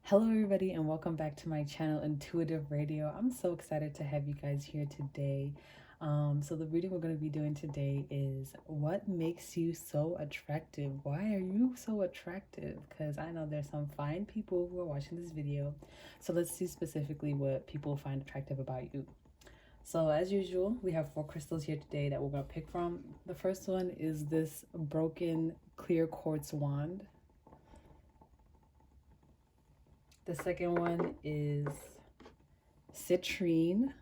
Hello everybody and welcome back to my channel Intuitive Radio. I'm so excited to have you guys here today. So the reading we're going to be doing today is what makes you so attractive? Why are you so attractive? Because I know there's some fine people who are watching this video. So let's see specifically what people find attractive about you. So as usual, we have 4 crystals here today that we're going to pick from. The first one is this broken clear quartz wand. The second one is Citrine.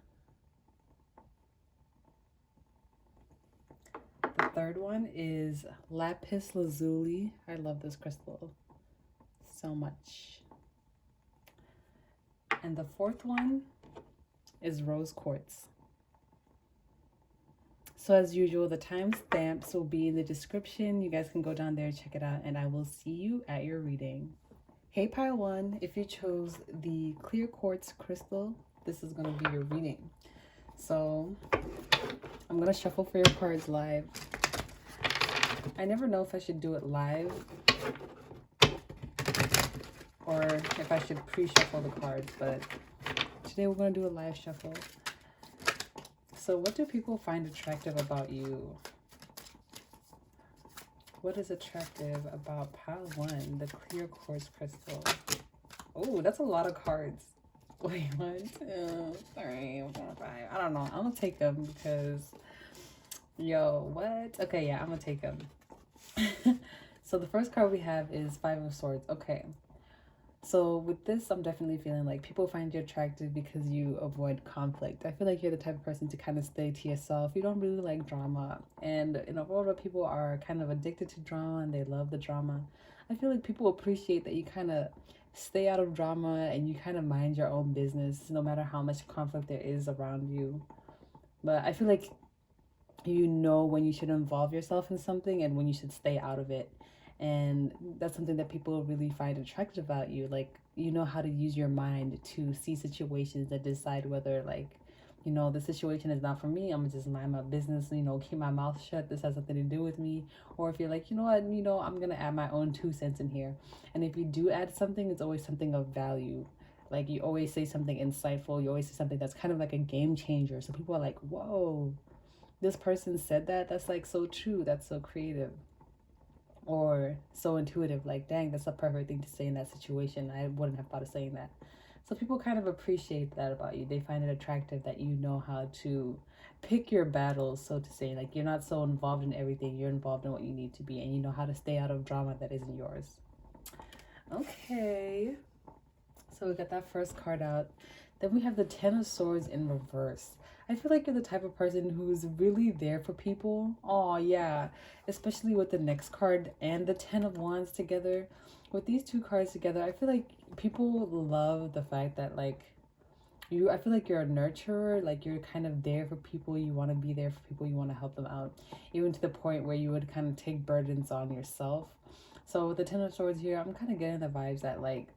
The third one is Lapis Lazuli. I love this crystal so much. And the fourth one is Rose Quartz. So as usual, the timestamps will be in the description. You guys can go down there, check it out, and I will see you at your reading. Hey Pile 1, if you chose the clear quartz crystal, this is going to be your reading. So I'm going to shuffle for your cards live. I never know if I should do it live or if I should pre-shuffle the cards, but today we're going to do a live shuffle. So what do people find attractive about you? What is attractive about Pile 1, the clear quartz crystal? Oh, that's a lot of cards. Wait, 1, 2, 3, 4, 5. I don't know. I'm gonna take them because, yo, what? Okay, yeah, I'm gonna take them. So the first card we have is 5 of Swords. Okay. So with this, I'm definitely feeling like people find you attractive because you avoid conflict. I feel like you're the type of person to kind of stay to yourself. You don't really like drama. And in a world where people are kind of addicted to drama and they love the drama, I feel like people appreciate that you kind of stay out of drama and you kind of mind your own business no matter how much conflict there is around you. But I feel like you know when you should involve yourself in something and when you should stay out of it. And that's something that people really find attractive about you. Like, you know how to use your mind to see situations and decide whether, like, you know, the situation is not for me, I'm gonna just mind my business, you know, keep my mouth shut, this has nothing to do with me. Or if you're like, you know what, you know, I'm gonna add my own 2 cents in here. And if you do add something, it's always something of value. Like, you always say something insightful, you always say something that's kind of like a game changer. So people are like, whoa, this person said that, that's like so true, that's so creative or so intuitive. Like, dang, that's a perfect thing to say in that situation. I wouldn't have thought of saying that. So people kind of appreciate that about you. They find it attractive that you know how to pick your battles, so to say. Like, you're not so involved in everything, you're involved in what you need to be, and you know how to stay out of drama that isn't yours. Okay, so we got that first card out. Then we have the 10 of Swords in reverse. I feel like you're the type of person who's really there for people. Oh, yeah. Especially with the next card and the 10 of Wands together. With these 2 cards together, I feel like people love the fact that, like, I feel like you're a nurturer. Like, you're kind of there for people. You want to be there for people. You want to help them out. Even to the point where you would kind of take burdens on yourself. So with the 10 of Swords here, I'm kind of getting the vibes that, like,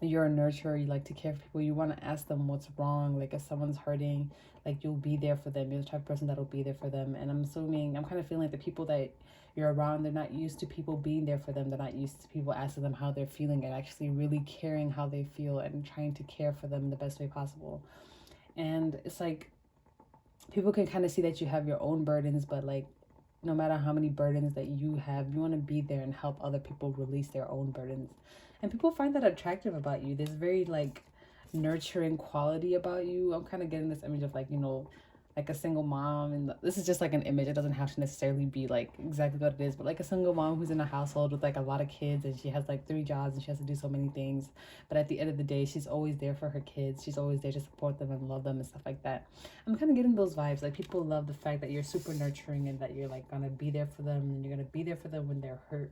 you're a nurturer, you like to care for people, you want to ask them what's wrong. Like, if someone's hurting, like, you'll be there for them. You're the type of person that'll be there for them. And I'm kind of feeling like the people that you're around, they're not used to people being there for them. They're not used to people asking them how they're feeling and actually really caring how they feel and trying to care for them the best way possible. And it's like people can kind of see that you have your own burdens, but, like, no matter how many burdens that you have, you want to be there and help other people release their own burdens. And people find that attractive about you. There's very, like, nurturing quality about you. I'm kind of getting this image of, like, you know, like a single mom. And this is just like an image. It doesn't have to necessarily be like exactly what it is, but like a single mom who's in a household with like a lot of kids and she has like 3 jobs and she has to do so many things. But at the end of the day, she's always there for her kids. She's always there to support them and love them and stuff like that. I'm kind of getting those vibes. Like, people love the fact that you're super nurturing and that you're like gonna be there for them and you're gonna be there for them when they're hurt.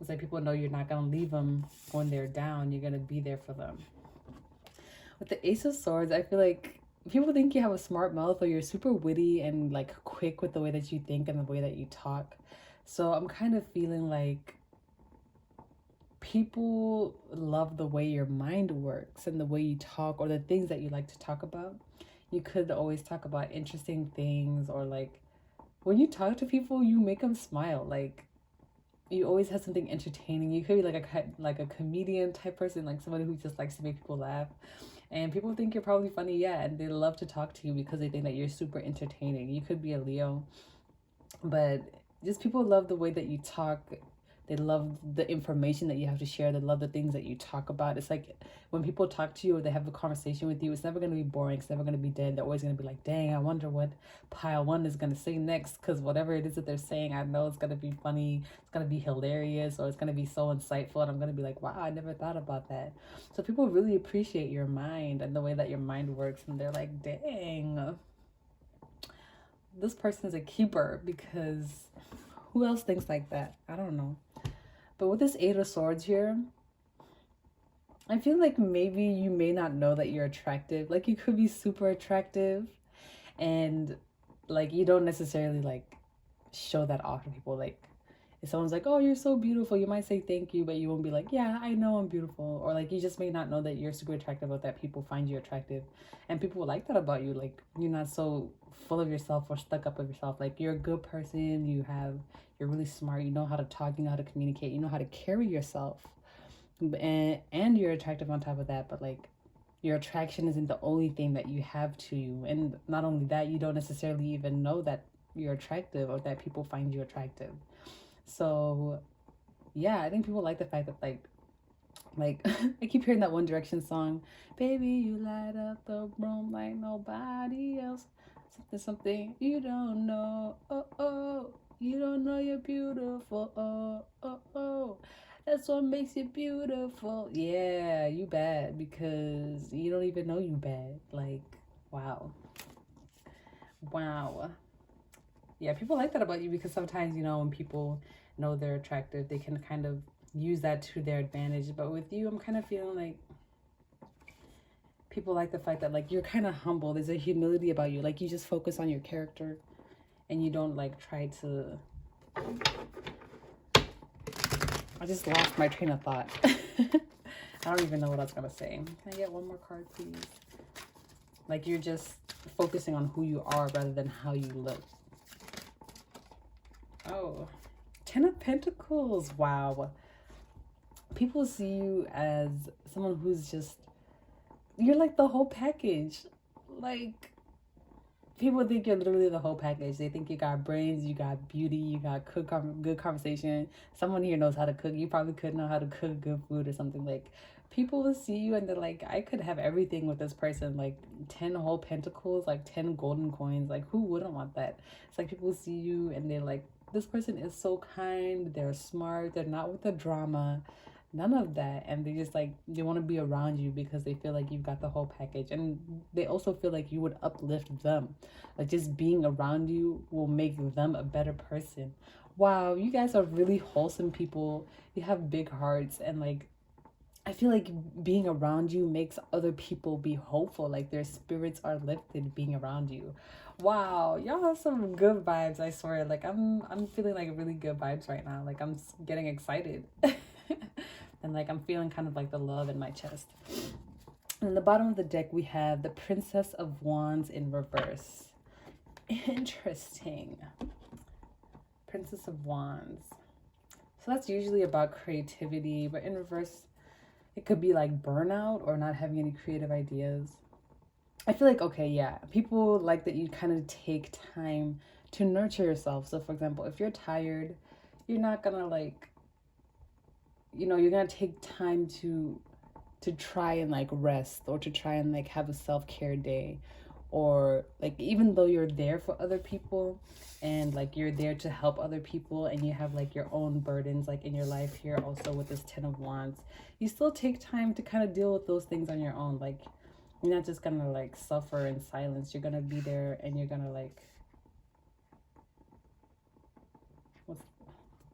It's like people know you're not gonna leave them when they're down. You're gonna be there for them. With the Ace of Swords, I feel like people think you have a smart mouth or you're super witty and like quick with the way that you think and the way that you talk. So I'm kind of feeling like people love the way your mind works and the way you talk or the things that you like to talk about. You could always talk about interesting things, or like when you talk to people, you make them smile. Like, you always have something entertaining. You could be like a comedian type person, like somebody who just likes to make people laugh. And people think you're probably funny, yeah, and they love to talk to you because they think that you're super entertaining. You could be a Leo, but just people love the way that you talk. They love the information that you have to share. They love the things that you talk about. It's like when people talk to you or they have a conversation with you, it's never going to be boring. It's never going to be dead. They're always going to be like, dang, I wonder what pile one is going to say next. Because whatever it is that they're saying, I know it's going to be funny. It's going to be hilarious, or it's going to be so insightful. And I'm going to be like, wow, I never thought about that. So people really appreciate your mind and the way that your mind works. And they're like, dang, this person's a keeper, because who else thinks like that? I don't know. But with this Eight of Swords here, I feel like maybe you may not know that you're attractive. Like, you could be super attractive and like you don't necessarily like show that off to people. Like, if someone's like, oh, you're so beautiful, you might say thank you, but you won't be like, yeah, I know I'm beautiful. Or like, you just may not know that you're super attractive, or that people find you attractive. And people will like that about you. Like, you're not so full of yourself or stuck up of yourself. Like, you're a good person. You're really smart. You know how to talk. You know how to communicate. You know how to carry yourself. And you're attractive on top of that. But like, your attraction isn't the only thing that you have to you. And not only that, you don't necessarily even know that you're attractive or that people find you attractive. So yeah, I think people like the fact that like I keep hearing that One Direction song, baby, you light up the room like nobody else, something you don't know, oh oh, you don't know you're beautiful, oh oh oh, that's what makes you beautiful. Yeah, you bad because you don't even know you bad. Like, wow. Yeah, people like that about you, because sometimes, when people know they're attractive, they can kind of use that to their advantage. But with you, I'm kind of feeling like people like the fact that like you're kind of humble. There's a humility about you. Like, you just focus on your character and you don't like try to. I just lost my train of thought. I don't even know what I was gonna say. Can I get one more card, please? Like, you're just focusing on who you are rather than how you look. Oh, Ten of Pentacles. Wow. People see you as someone who's just, you're like the whole package. Like, people think you're literally the whole package. They think you got brains, you got beauty, you got good conversation. Someone here knows how to cook. You probably could know how to cook good food or something. Like, people will see you and they're like, I could have everything with this person. Like, 10 whole pentacles, like 10 golden coins. Like, who wouldn't want that? It's like people see you and they're like, this person is so kind, they're smart, they're not with the drama, none of that. And they just like, they want to be around you because they feel like you've got the whole package. And they also feel like you would uplift them. Like, just being around you will make them a better person. Wow, you guys are really wholesome people. You have big hearts, and like, I feel like being around you makes other people be hopeful. Like, their spirits are lifted being around you. Wow, y'all have some good vibes, I swear. Like, I'm feeling like really good vibes right now. Like, I'm getting excited. And like, I'm feeling kind of like the love in my chest. And in the bottom of the deck, we have the Princess of Wands in reverse. Interesting. Princess of Wands. So that's usually about creativity, but in reverse, it could be like burnout or not having any creative ideas. I feel like, okay, yeah, people like that you kind of take time to nurture yourself. So for example, if you're tired, you're not gonna like, you're gonna take time to try and like rest, or to try and like have a self-care day. Or like, even though you're there for other people and like you're there to help other people, and you have like your own burdens like in your life here also with this 10 of Wands, you still take time to kind of deal with those things on your own. Like, you're not just gonna like suffer in silence. You're gonna be there and you're gonna like,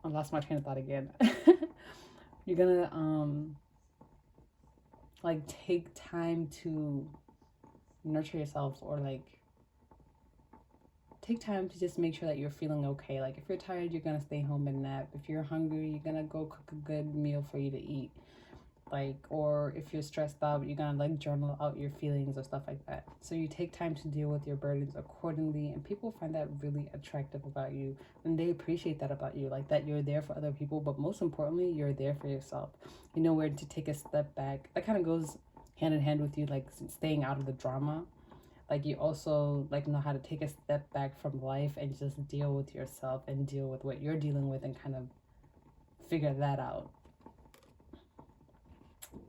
I lost my train of thought again. You're gonna like take time to nurture yourself, or like take time to just make sure that you're feeling okay. Like, if you're tired, you're gonna stay home and nap. If you're hungry, you're gonna go cook a good meal for you to eat. like, or if you're stressed out, you're gonna like journal out your feelings or stuff like that. So you take time to deal with your burdens accordingly, and people find that really attractive about you, and they appreciate that about you, like that you're there for other people, but most importantly, you're there for yourself. You know where to take a step back. That kind of goes hand in hand with you like staying out of the drama. Like you also like know how to take a step back from life and just deal with yourself and deal with what you're dealing with and kind of figure that out.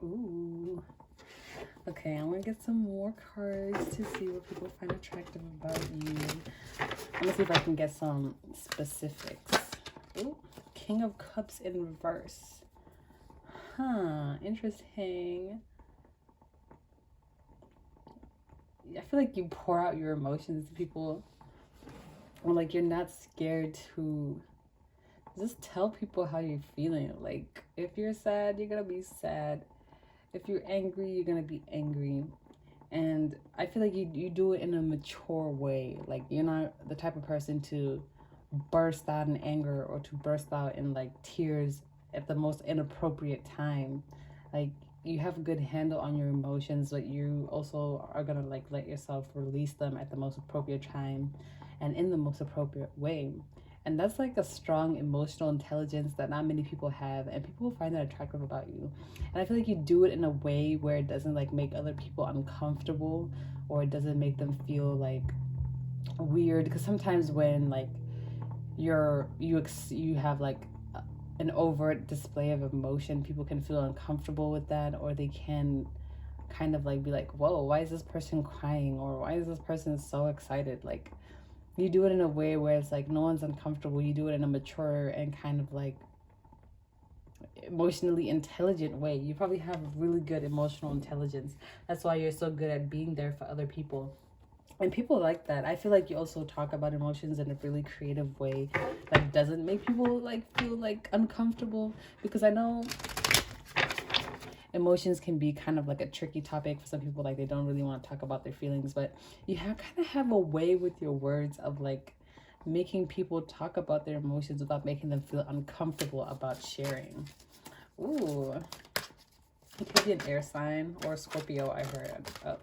Ooh. Okay, I'm gonna get some more cards to see what people find attractive about you. I'm gonna see if I can get some specifics. Ooh, King of Cups in reverse. Huh, interesting. I feel like you pour out your emotions to people, or like you're not scared to just tell people how you're feeling. Like if you're sad, you're gonna be sad. If you're angry, you're gonna be angry. And I feel like you do it in a mature way. Like you're not the type of person to burst out in anger or to burst out in like tears at the most inappropriate time. Like you have a good handle on your emotions, but you also are gonna like let yourself release them at the most appropriate time and in the most appropriate way. And that's like a strong emotional intelligence that not many people have, and people find that attractive about you. And I feel like you do it in a way where it doesn't like make other people uncomfortable, or it doesn't make them feel like weird. Because sometimes when like you have like an overt display of emotion, people can feel uncomfortable with that, or they can kind of like be like, whoa, why is this person crying, or why is this person so excited? Like you do it in a way where it's like no one's uncomfortable. You do it in a mature and kind of like emotionally intelligent way. You probably have really good emotional intelligence. That's why you're so good at being there for other people. And people like that. I feel like you also talk about emotions in a really creative way that doesn't make people like feel like uncomfortable, because I know emotions can be kind of like a tricky topic for some people. Like they don't really want to talk about their feelings, but you kind of have a way with your words of like making people talk about their emotions without making them feel uncomfortable about sharing. Ooh, it could be an air sign or Scorpio, I heard. Oh.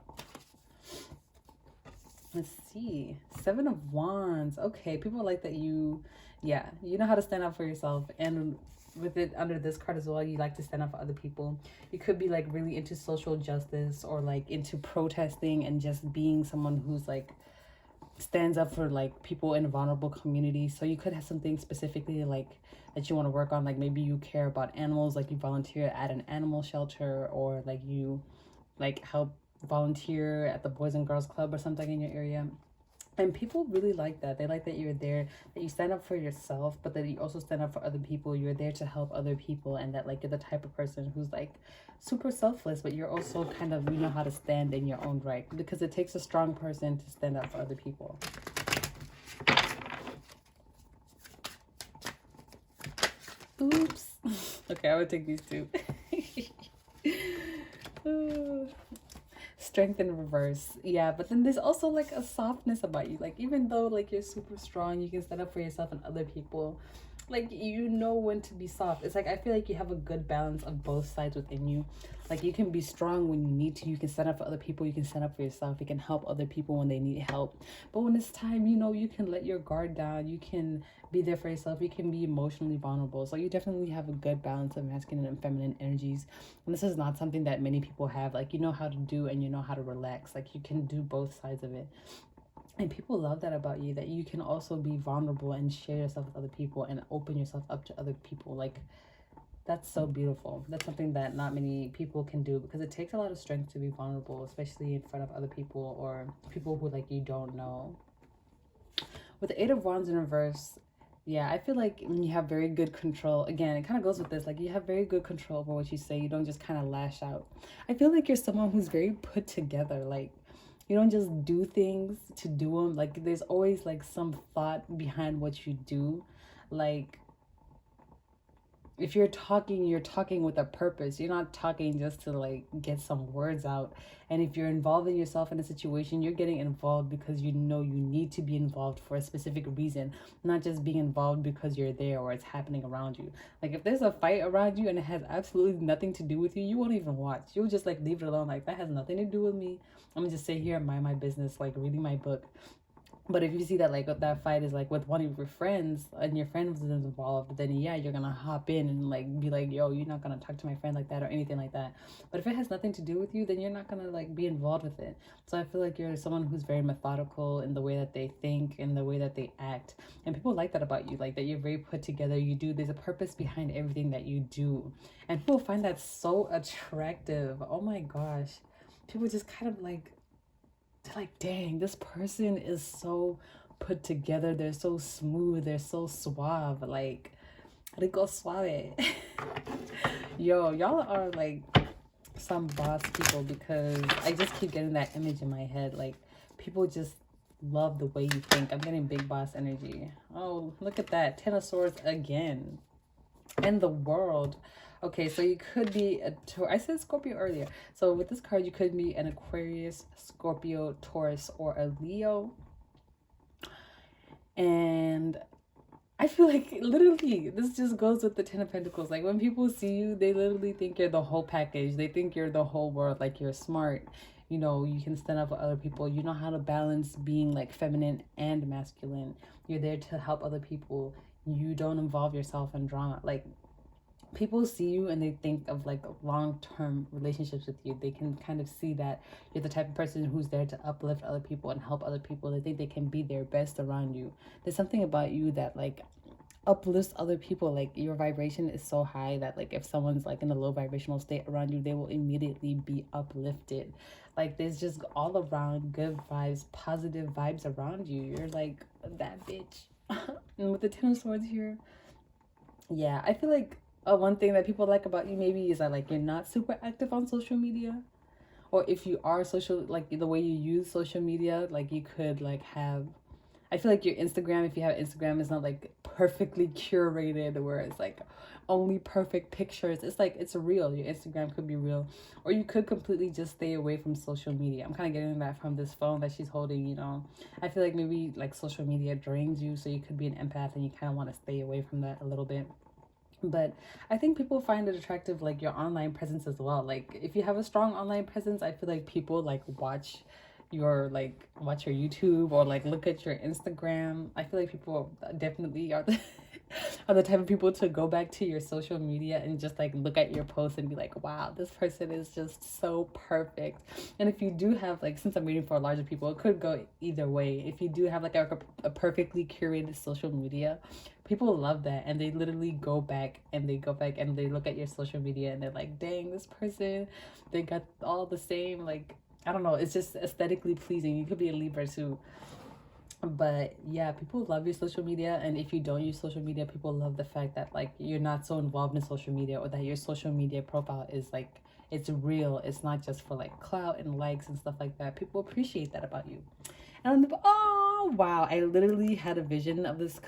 Let's see. 7 of Wands. Okay, people like that you know how to stand up for yourself. And with it under this card as well, you like to stand up for other people. You could be like really into social justice, or like into protesting and just being someone who's like stands up for like people in vulnerable communities. So you could have something specifically like that you want to work on. Like maybe you care about animals, like you volunteer at an animal shelter, or like you like help volunteer at the Boys and Girls Club or something in your area. And people really like that. They like that you're there, that you stand up for yourself, but that you also stand up for other people. You're there to help other people, and that like you're the type of person who's like super selfless, but you're also kind of, you know how to stand in your own right, because it takes a strong person to stand up for other people. Oops. Okay, I would take these two. Strength in reverse. Yeah, but then there's also like a softness about you. Like even though like you're super strong, you can stand up for yourself and other people. Like you know when to be soft. It's like I feel like you have a good balance of both sides within you. Like you can be strong when you need to. You can stand up for other people. You can stand up for yourself. You can help other people when they need help. But when it's time, you know, you can let your guard down. You can be there for yourself. You can be emotionally vulnerable. So you definitely have a good balance of masculine and feminine energies. And this is not something that many people have. Like you know how to do and you know how to relax. Like you can do both sides of it. And people love that about you, that you can also be vulnerable and share yourself with other people and open yourself up to other people. Like that's so beautiful. That's something that not many people can do, because it takes a lot of strength to be vulnerable, especially in front of other people or people who like you don't know. With the 8 of Wands in reverse, yeah, I feel like you have very good control. Again, it kind of goes with this. Like you have very good control over what you say. You don't just kind of lash out. I feel like you're someone who's very put together. Like you don't just do things to do them. Like there's always like some thought behind what you do. Like if you're talking with a purpose. You're not talking just to like get some words out. And if you're involving yourself in a situation, you're getting involved because you know you need to be involved for a specific reason, not just being involved because you're there or it's happening around you. Like if there's a fight around you and it has absolutely nothing to do with you, you won't even watch. You'll just like leave it alone. Like that has nothing to do with me. I'm gonna just sit here and mind my business, like reading my book. But if you see that like that fight is like with one of your friends and your friend was involved, then yeah, you're gonna hop in and like be like, yo, you're not gonna talk to my friend like that or anything like that. But if it has nothing to do with you, then you're not gonna like be involved with it. So I feel like you're someone who's very methodical in the way that they think, in the way that they act. And people like that about you, like that you're very put together. There's a purpose behind everything that you do. And people find that so attractive. Oh my gosh. People just kind of like, they're like, dang, this person is so put together. They're so smooth. They're so suave. Like, rico suave. Yo, y'all are like some boss people because I just keep getting that image in my head. Like, people just love the way you think. I'm getting big boss energy. Oh, look at that. Ten of Swords again. And the World. Okay, so you could be I said Scorpio earlier. So with this card, you could be an Aquarius, Scorpio, Taurus, or a Leo. And I feel like literally this just goes with the Ten of Pentacles. Like when people see you, they literally think you're the whole package. They think you're the whole world. Like you're smart. You know, you can stand up for other people. You know how to balance being like feminine and masculine. You're there to help other people. You don't involve yourself in drama. Like people see you and they think of like long-term relationships with you. They can kind of see that you're the type of person who's there to uplift other people and help other people. They think they can be their best around you. There's something about you that like uplifts other people. Like your vibration is so high that like if someone's like in a low vibrational state around you, they will immediately be uplifted. Like there's just all around good vibes, positive vibes around you. You're like that bitch. And with the Ten of Swords here, yeah, I feel like one thing that people like about you maybe is that like you're not super active on social media. Or if you are social, like the way you use social media, like you could like have, I feel like your Instagram, if you have Instagram, is not like perfectly curated where it's like only perfect pictures. It's like it's real. Your Instagram could be real. Or you could completely just stay away from social media. I'm kind of getting that from this phone that she's holding, you know. I feel like maybe like social media drains you, so you could be an empath and you kind of want to stay away from that a little bit. But I think people find it attractive, like your online presence as well. Like if you have a strong online presence, I feel like people like watch your YouTube or like look at your Instagram. I feel like people definitely are are the type of people to go back to your social media and just like look at your posts and be like, wow, this person is just so perfect. And if you do have like, since I'm reading for larger people, it could go either way. If you do have like a perfectly curated social media, people love that, and they literally go back and they look at your social media and they're like, dang, this person, they got all the same, like, I don't know, it's just aesthetically pleasing. You could be a Libra too. But yeah, people love your social media. And if you don't use social media, people love the fact that like you're not so involved in social media, or that your social media profile is like, it's real. It's not just for like clout and likes and stuff like that. People appreciate that about you. And oh wow, I literally had a vision of this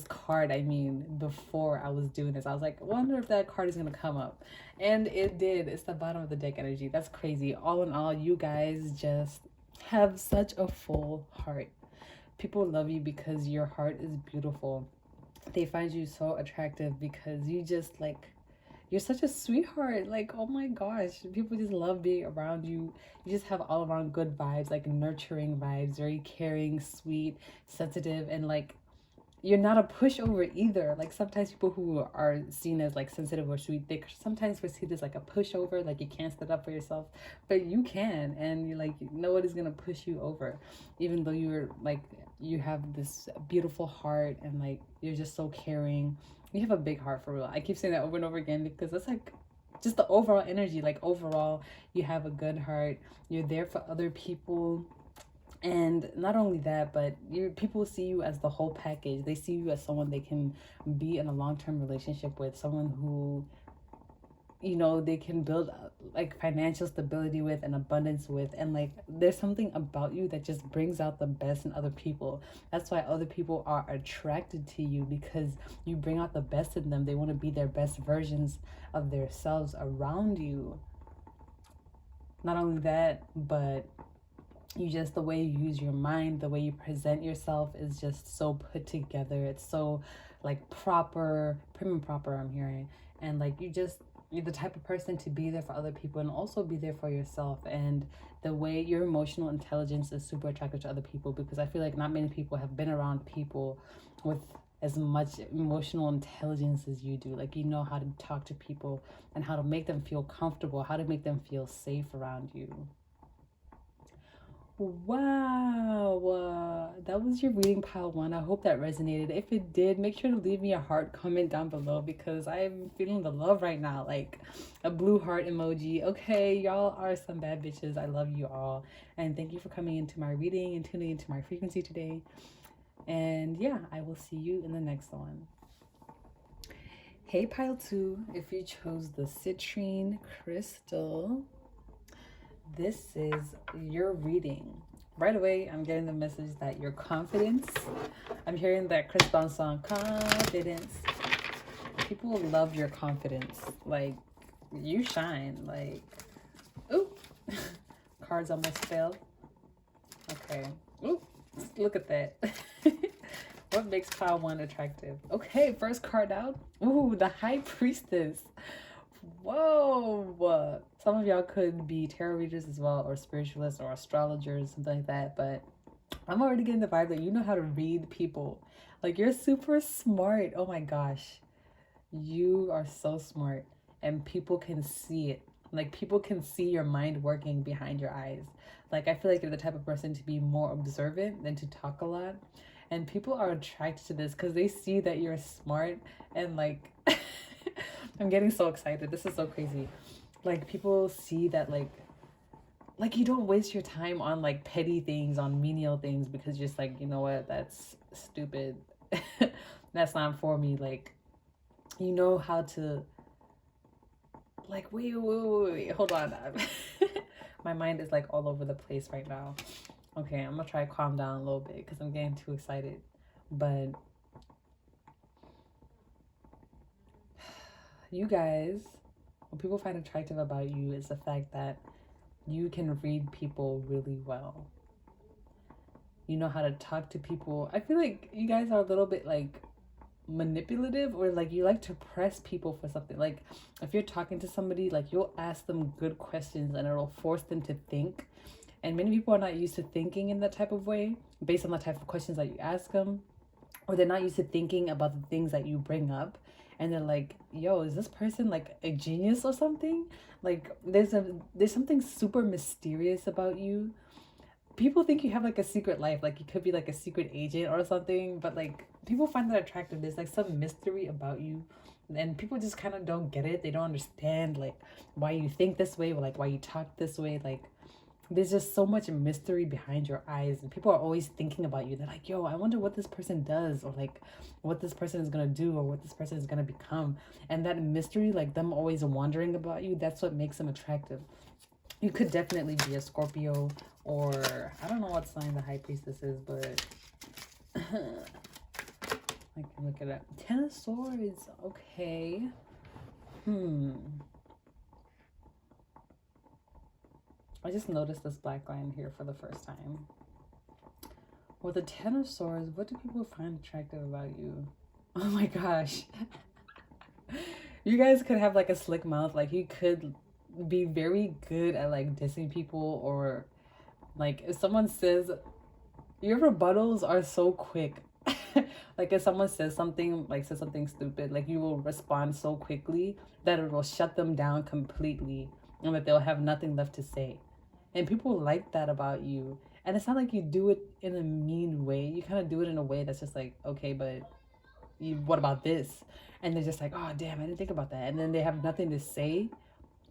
card, I mean, before I was doing this. I was like, wonder if that card is gonna come up. And it did. It's the bottom of the deck energy. That's crazy. All in all, you guys just have such a full heart. People love you because your heart is beautiful. They find you so attractive because you just like, you're such a sweetheart. Like, oh my gosh, people just love being around you. You just have all around good vibes, like nurturing vibes, very caring, sweet, sensitive, and like you're not a pushover either. Like sometimes people who are seen as like sensitive or sweet, they sometimes perceive this like a pushover, like you can't stand up for yourself, but you can, and you're like, nobody's gonna push you over, even though you're like, you have this beautiful heart and like you're just so caring. You have a big heart for real. I keep saying that over and over again because that's like just the overall energy. Like overall, you have a good heart. You're there for other people. And not only that, but people see you as the whole package. They see you as someone they can be in a long-term relationship with, someone who, you know, they can build like financial stability with and abundance with, and like there's something about you that just brings out the best in other people. That's why other people are attracted to you, because you bring out the best in them. They want to be their best versions of themselves around you. Not only that, but you just, the way you use your mind, the way you present yourself is just so put together. It's so like proper, prim and proper, I'm hearing. And like you're the type of person to be there for other people and also be there for yourself. And the way your emotional intelligence is super attractive to other people, because I feel like not many people have been around people with as much emotional intelligence as you do. Like, you know how to talk to people and how to make them feel comfortable, how to make them feel safe around you. Wow, that was your reading pile one. I hope that resonated. If it did, make sure to leave me a heart comment down below, because I'm feeling the love right now, like a blue heart emoji. Okay, y'all are some bad bitches. I love you all, and thank you for coming into my reading and tuning into my frequency today. And yeah, I will see you in the next one. Hey pile 2, if you chose the citrine crystal, this is your reading. Right away, I'm getting the message that your confidence, I'm hearing that Chris Brown song, Confidence. People love your confidence. Like, you shine. Like, ooh, cards almost fell. Okay, ooh, look at that. What makes pile 1 attractive? Okay, first card out. Ooh, the High Priestess. Whoa, some of y'all could be tarot readers as well, or spiritualists, or astrologers, something like that, but I'm already getting the vibe that you know how to read people. Like, you're super smart. Oh my gosh, you are so smart, and people can see it. Like, people can see your mind working behind your eyes. Like, I feel like you're the type of person to be more observant than to talk a lot, and people are attracted to this because they see that you're smart. And like I'm getting so excited. This is so crazy. Like, people see that like you don't waste your time on like petty things, on menial things, because you're just like, you know what, that's stupid. That's not for me. Like, you know how to, like, wait, hold on. My mind is like all over the place right now. Okay, I'm gonna try to calm down a little bit because I'm getting too excited. But you guys, what people find attractive about you is the fact that you can read people really well. You know how to talk to people. I feel like you guys are a little bit like manipulative, or like you like to press people for something. Like, if you're talking to somebody, like, you'll ask them good questions and it'll force them to think. And many people are not used to thinking in that type of way based on the type of questions that you ask them, or they're not used to thinking about the things that you bring up. And they're like, yo, is this person like a genius or something? Like, there's something super mysterious about you. People think you have like a secret life, like you could be like a secret agent or something, but like people find that attractive. There's like some mystery about you, and people just kind of don't get it. They don't understand like why you think this way, or like why you talk this way. Like, there's just so much mystery behind your eyes, and people are always thinking about you. They're like, yo, I wonder what this person does, or like what this person is gonna do, or what this person is gonna become. And that mystery, like them always wondering about you, that's what makes them attractive. You could definitely be a Scorpio, or I don't know what sign the High Priestess is, but I can look it up. 10 of Swords. Okay. I just noticed this black line here for the first time. With the 10 of Swords, what do people find attractive about you? Oh my gosh. You guys could have like a slick mouth. Like, you could be very good at like dissing people, or like if someone says, your rebuttals are so quick. Like, if someone says something stupid, like, you will respond so quickly that it will shut them down completely, and that they'll have nothing left to say. And people like that about you. And it's not like you do it in a mean way. You kind of do it in a way that's just like, okay, but what about this? And they're just like, oh damn, I didn't think about that. And then they have nothing to say,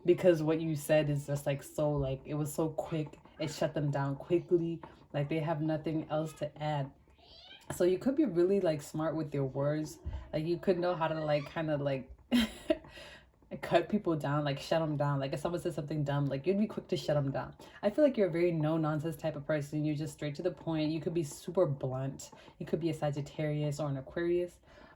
because what you said is just like so, like, it was so quick, it shut them down quickly. Like, they have nothing else to add. So you could be really like smart with your words. Like, you could know how to like kind of like cut people down, like shut them down. Like if someone says something dumb, like you'd be quick to shut them down. I feel like you're a very no nonsense type of person. You're just straight to the point. You could be super blunt. You could be a Sagittarius or an Aquarius,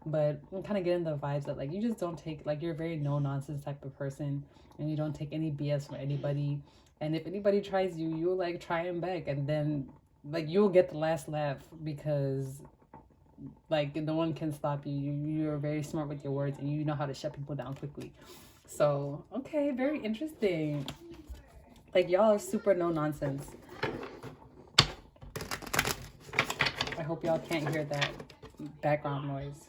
but I'm kind of getting the vibes that like you just don't take, like you're a very no nonsense type of person, and you don't take any BS from anybody. And if anybody tries you, you'll like try them back, and then like you'll get the last laugh because like no one can stop you. You're very smart with your words, and you know how to shut people down quickly. So okay, very interesting. Like y'all are super no nonsense. I hope y'all can't hear that background noise.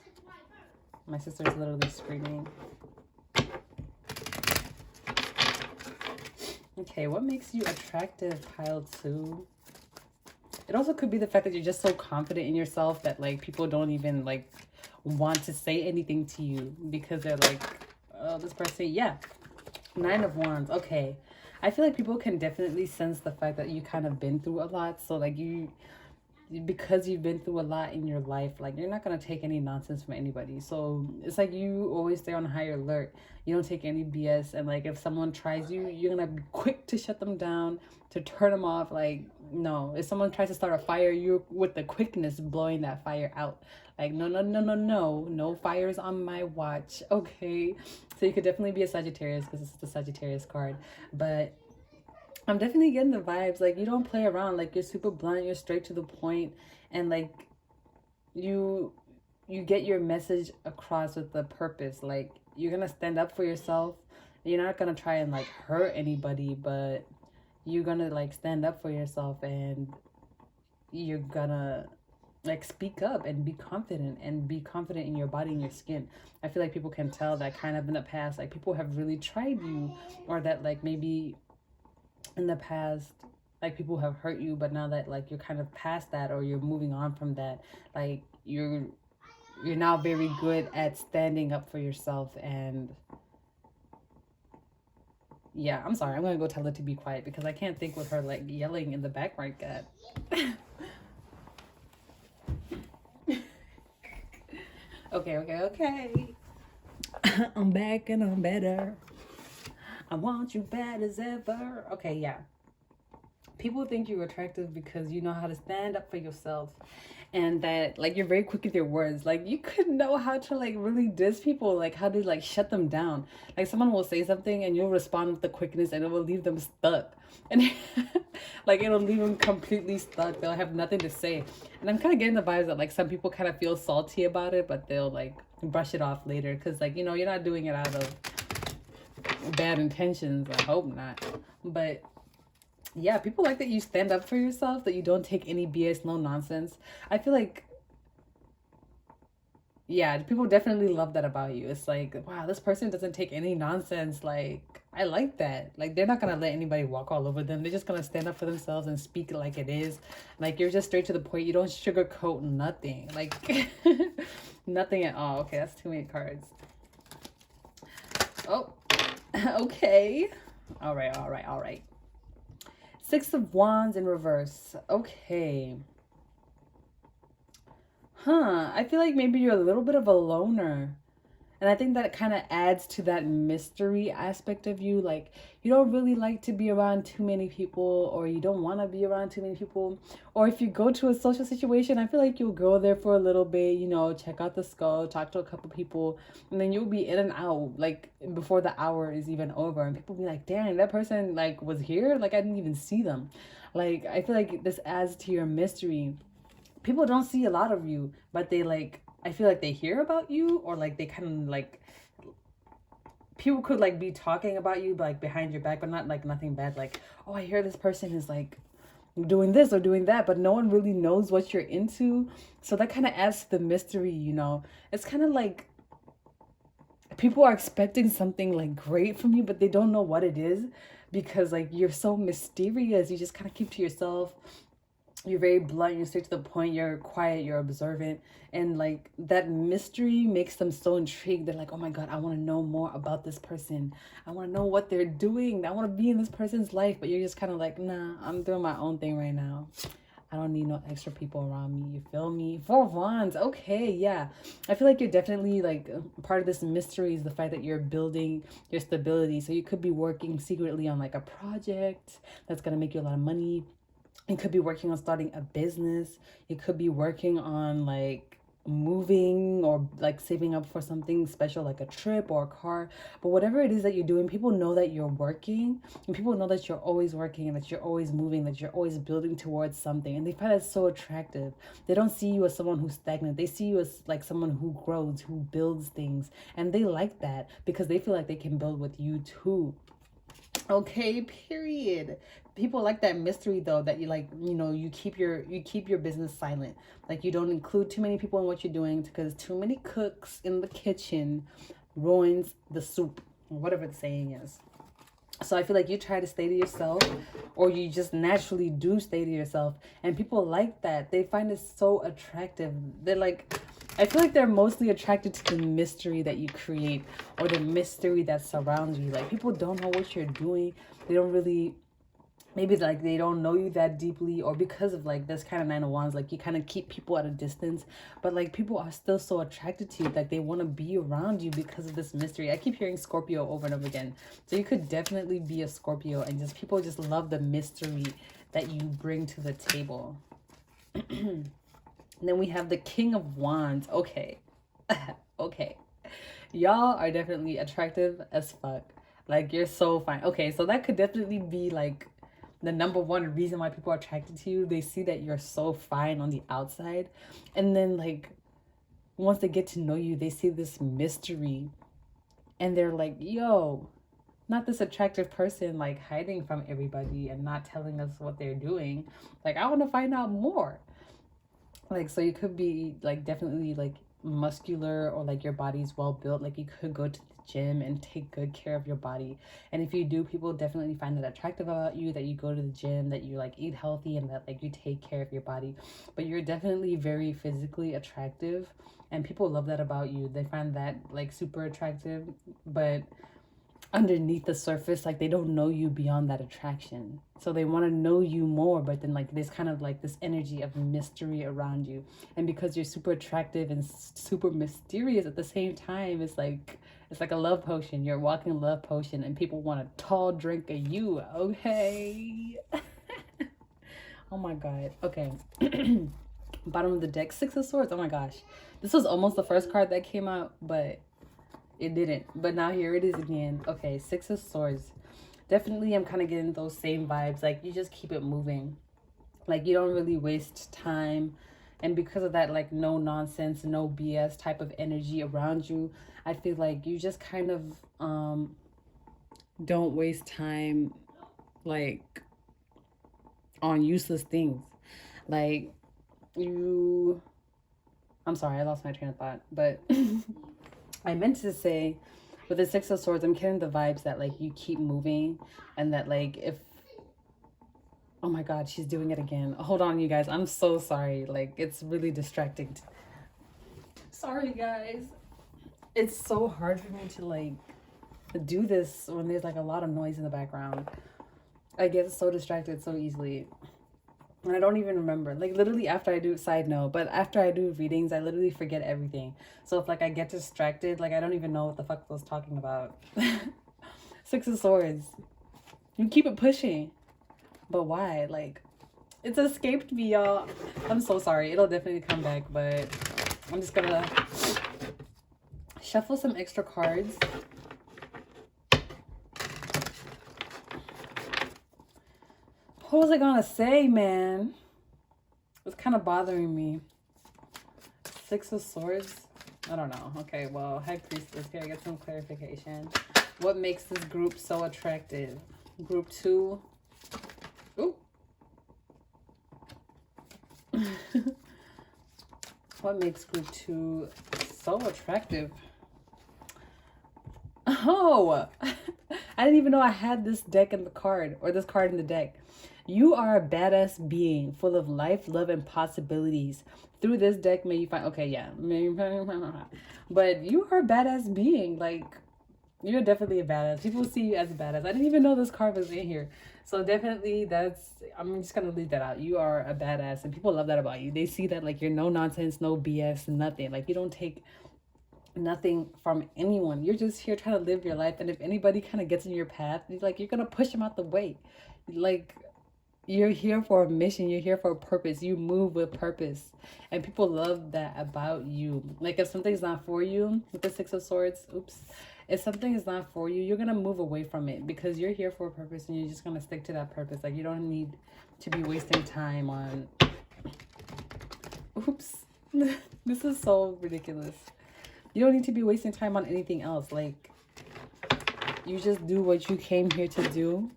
My sister's literally screaming. Okay, what makes you attractive, pile 2? It also could be the fact that you're just so confident in yourself that like people don't even like want to say anything to you because they're like, oh, this person, yeah. 9 of Wands. Okay, I feel like people can definitely sense the fact that you kind of been through a lot. So like because you've been through a lot in your life, like you're not gonna take any nonsense from anybody. So it's like you always stay on high alert. You don't take any BS, and like if someone tries you, you're gonna be quick to shut them down, to turn them off. Like no, if someone tries to start a fire, you're with the quickness blowing that fire out. Like no fires on my watch. Okay, so you could definitely be a Sagittarius because this is the Sagittarius card, but I'm definitely getting the vibes. Like you don't play around. Like you're super blunt. You're straight to the point, and like you get your message across with the purpose. Like you're gonna stand up for yourself. You're not gonna try and like hurt anybody, but you're gonna like stand up for yourself, and you're gonna like speak up and be confident in your body and your skin. I feel like people can tell that kind of in the past, like people have really tried you, or that like maybe in the past like people have hurt you, but now that like you're kind of past that, or you're moving on from that, like you're now very good at standing up for yourself. And yeah, I'm sorry, I'm gonna go tell her to be quiet because I can't think with her like yelling in the background. God. Okay. I'm back and I'm better. I want you bad as ever. Okay, yeah. People think you're attractive because you know how to stand up for yourself, and that like you're very quick with your words. Like you could know how to like really diss people, like how to like shut them down. Like someone will say something and you'll respond with the quickness, and it will leave them stuck. And like it'll leave them completely stuck. They'll have nothing to say. And I'm kind of getting the vibes that like some people kind of feel salty about it, but they'll like brush it off later because like, you know, you're not doing it out of bad intentions. I hope not. But yeah, people like that you stand up for yourself, that you don't take any BS, no nonsense. I feel like, yeah, people definitely love that about you. It's like, wow, this person doesn't take any nonsense. Like, I like that. Like, they're not gonna let anybody walk all over them. They're just gonna stand up for themselves and speak it like it is. Like, you're just straight to the point. You don't sugarcoat nothing. Like, nothing at all. Okay, that's too many cards. Oh, okay. All right. 6 of Wands in reverse. Okay. I feel like maybe you're a little bit of a loner. And I think that kind of adds to that mystery aspect of you. Like, you don't really like to be around too many people, or you don't want to be around too many people. Or if you go to a social situation, I feel like you'll go there for a little bit, you know, check out the skull, talk to a couple people, and then you'll be in and out, like, before the hour is even over. And people be like, dang, that person, like, was here? Like, I didn't even see them. Like, I feel like this adds to your mystery. People don't see a lot of you, but they, like, I feel like they hear about you, or like they kind of like, people could like be talking about you like behind your back, but not like nothing bad. Like, oh, I hear this person is like doing this or doing that, but no one really knows what you're into. So that kind of adds to the mystery, you know. It's kind of like people are expecting something like great from you, but they don't know what it is because like you're so mysterious. You just kind of keep to yourself. You're very blunt, you're straight to the point, you're quiet, you're observant, and like that mystery makes them so intrigued. They're like, oh my god, I want to know more about this person. I want to know what they're doing. I want to be in this person's life. But you're just kind of like, nah, I'm doing my own thing right now. I don't need no extra people around me. You feel me? Four of Wands. Okay, yeah. I feel like you're definitely like part of this mystery is the fact that you're building your stability. So you could be working secretly on like a project that's gonna make you a lot of money. You could be working on starting a business. You could be working on like moving or like saving up for something special like a trip or a car. But whatever it is that you're doing, people know that you're working, and people know that you're always working and that you're always moving, that you're always building towards something, and they find that so attractive. They don't see you as someone who's stagnant. They see you as like someone who grows, who builds things, and they like that because they feel like they can build with you too. Okay, period. People like that mystery though, that you like, you know, you keep your business silent. Like you don't include too many people in what you're doing, because too many cooks in the kitchen ruins the soup, or whatever the saying is. So I feel like you try to stay to yourself, or you just naturally do stay to yourself, and people like that. They find it so attractive. They're like, I feel like they're mostly attracted to the mystery that you create, or the mystery that surrounds you. Like people don't know what you're doing. They don't really, maybe like they don't know you that deeply, or because of like this kind of Nine of Wands, like you kind of keep people at a distance, but like people are still so attracted to you, like they want to be around you because of this mystery. I keep hearing Scorpio over and over again, so you could definitely be a Scorpio, and just people just love the mystery that you bring to the table. And then we have the King of Wands. Okay. Okay. Y'all are definitely attractive as fuck. Like, you're so fine. Okay, so that could definitely be, like, the number one reason why people are attracted to you. They see that you're so fine on the outside. And then, like, once they get to know you, they see this mystery. And they're like, yo, not this attractive person, like, hiding from everybody and not telling us what they're doing. Like, I want to find out more. Like, so you could be like definitely like muscular, or like your body's well built. Like you could go to the gym and take good care of your body. And if you do, people definitely find that attractive about you, that you go to the gym, that you like eat healthy, and that like you take care of your body. But you're definitely very physically attractive, and people love that about you. They find that like super attractive, but underneath the surface, like they don't know you beyond that attraction, so they want to know you more. But then like there's kind of like this energy of mystery around you, and because you're super attractive and super mysterious at the same time, it's like a love potion. You're a walking love potion, and people want a tall drink of you. Okay. Oh my god. Okay. Bottom of the deck, Six of Swords. Oh my gosh, this was almost the first card that came out, but it didn't. But now here it is again. Okay, Six of Swords. Definitely I'm kind of getting those same vibes. Like you just keep it moving. Like you don't really waste time. And because of that, like no nonsense, no BS type of energy around you, I feel like you just kind of don't waste time like on useless things. Like you, I'm sorry, I lost my train of thought, but I meant to say, with the Six of Swords, I'm getting the vibes that, like, you keep moving, and that, like, if... Oh, my God, she's doing it again. Hold on, you guys. I'm so sorry. Like, it's really distracting. Sorry, guys. It's so hard for me to, like, do this when there's, like, a lot of noise in the background. I get so distracted so easily. And I don't even remember. Like, literally after I do, side note, but after I do readings, I literally forget everything. So if, like, I get distracted, like, I don't even know what the fuck I was talking about. Six of Swords. You keep it pushing. But why? Like, it's escaped me, y'all. I'm so sorry. It'll definitely come back, but I'm just gonna shuffle some extra cards. What was I gonna say, man? It's kind of bothering me. Six of Swords? I don't know. Okay, well, High Priestess. Here, I get some clarification. What makes this group so attractive? Group 2. Ooh. What makes group 2 so attractive? Oh! I didn't even know I had this deck in the card, or this card in the deck. You are a badass being full of life, love, and possibilities. Through this deck, may you find... Okay, yeah. But you are a badass being. Like, You're definitely a badass. People see you as a badass. I didn't even know this card was in here. So definitely I'm just gonna leave that out. You are a badass and people love that about you. They see that like you're no nonsense, no BS, nothing. Like you don't take nothing from anyone. You're just here trying to live your life. And if anybody kind of gets in your path, you're gonna push them out the way. Like you're here for a mission, you're here for a purpose, you move with purpose, and people love that about you. Like if something's not for you with the Six of Swords, if something is not for you, you're gonna move away from it because you're here for a purpose and you're just gonna stick to that purpose. Like you don't need to be wasting time on this is so ridiculous. You don't need to be wasting time on anything else. Like you just do what you came here to do.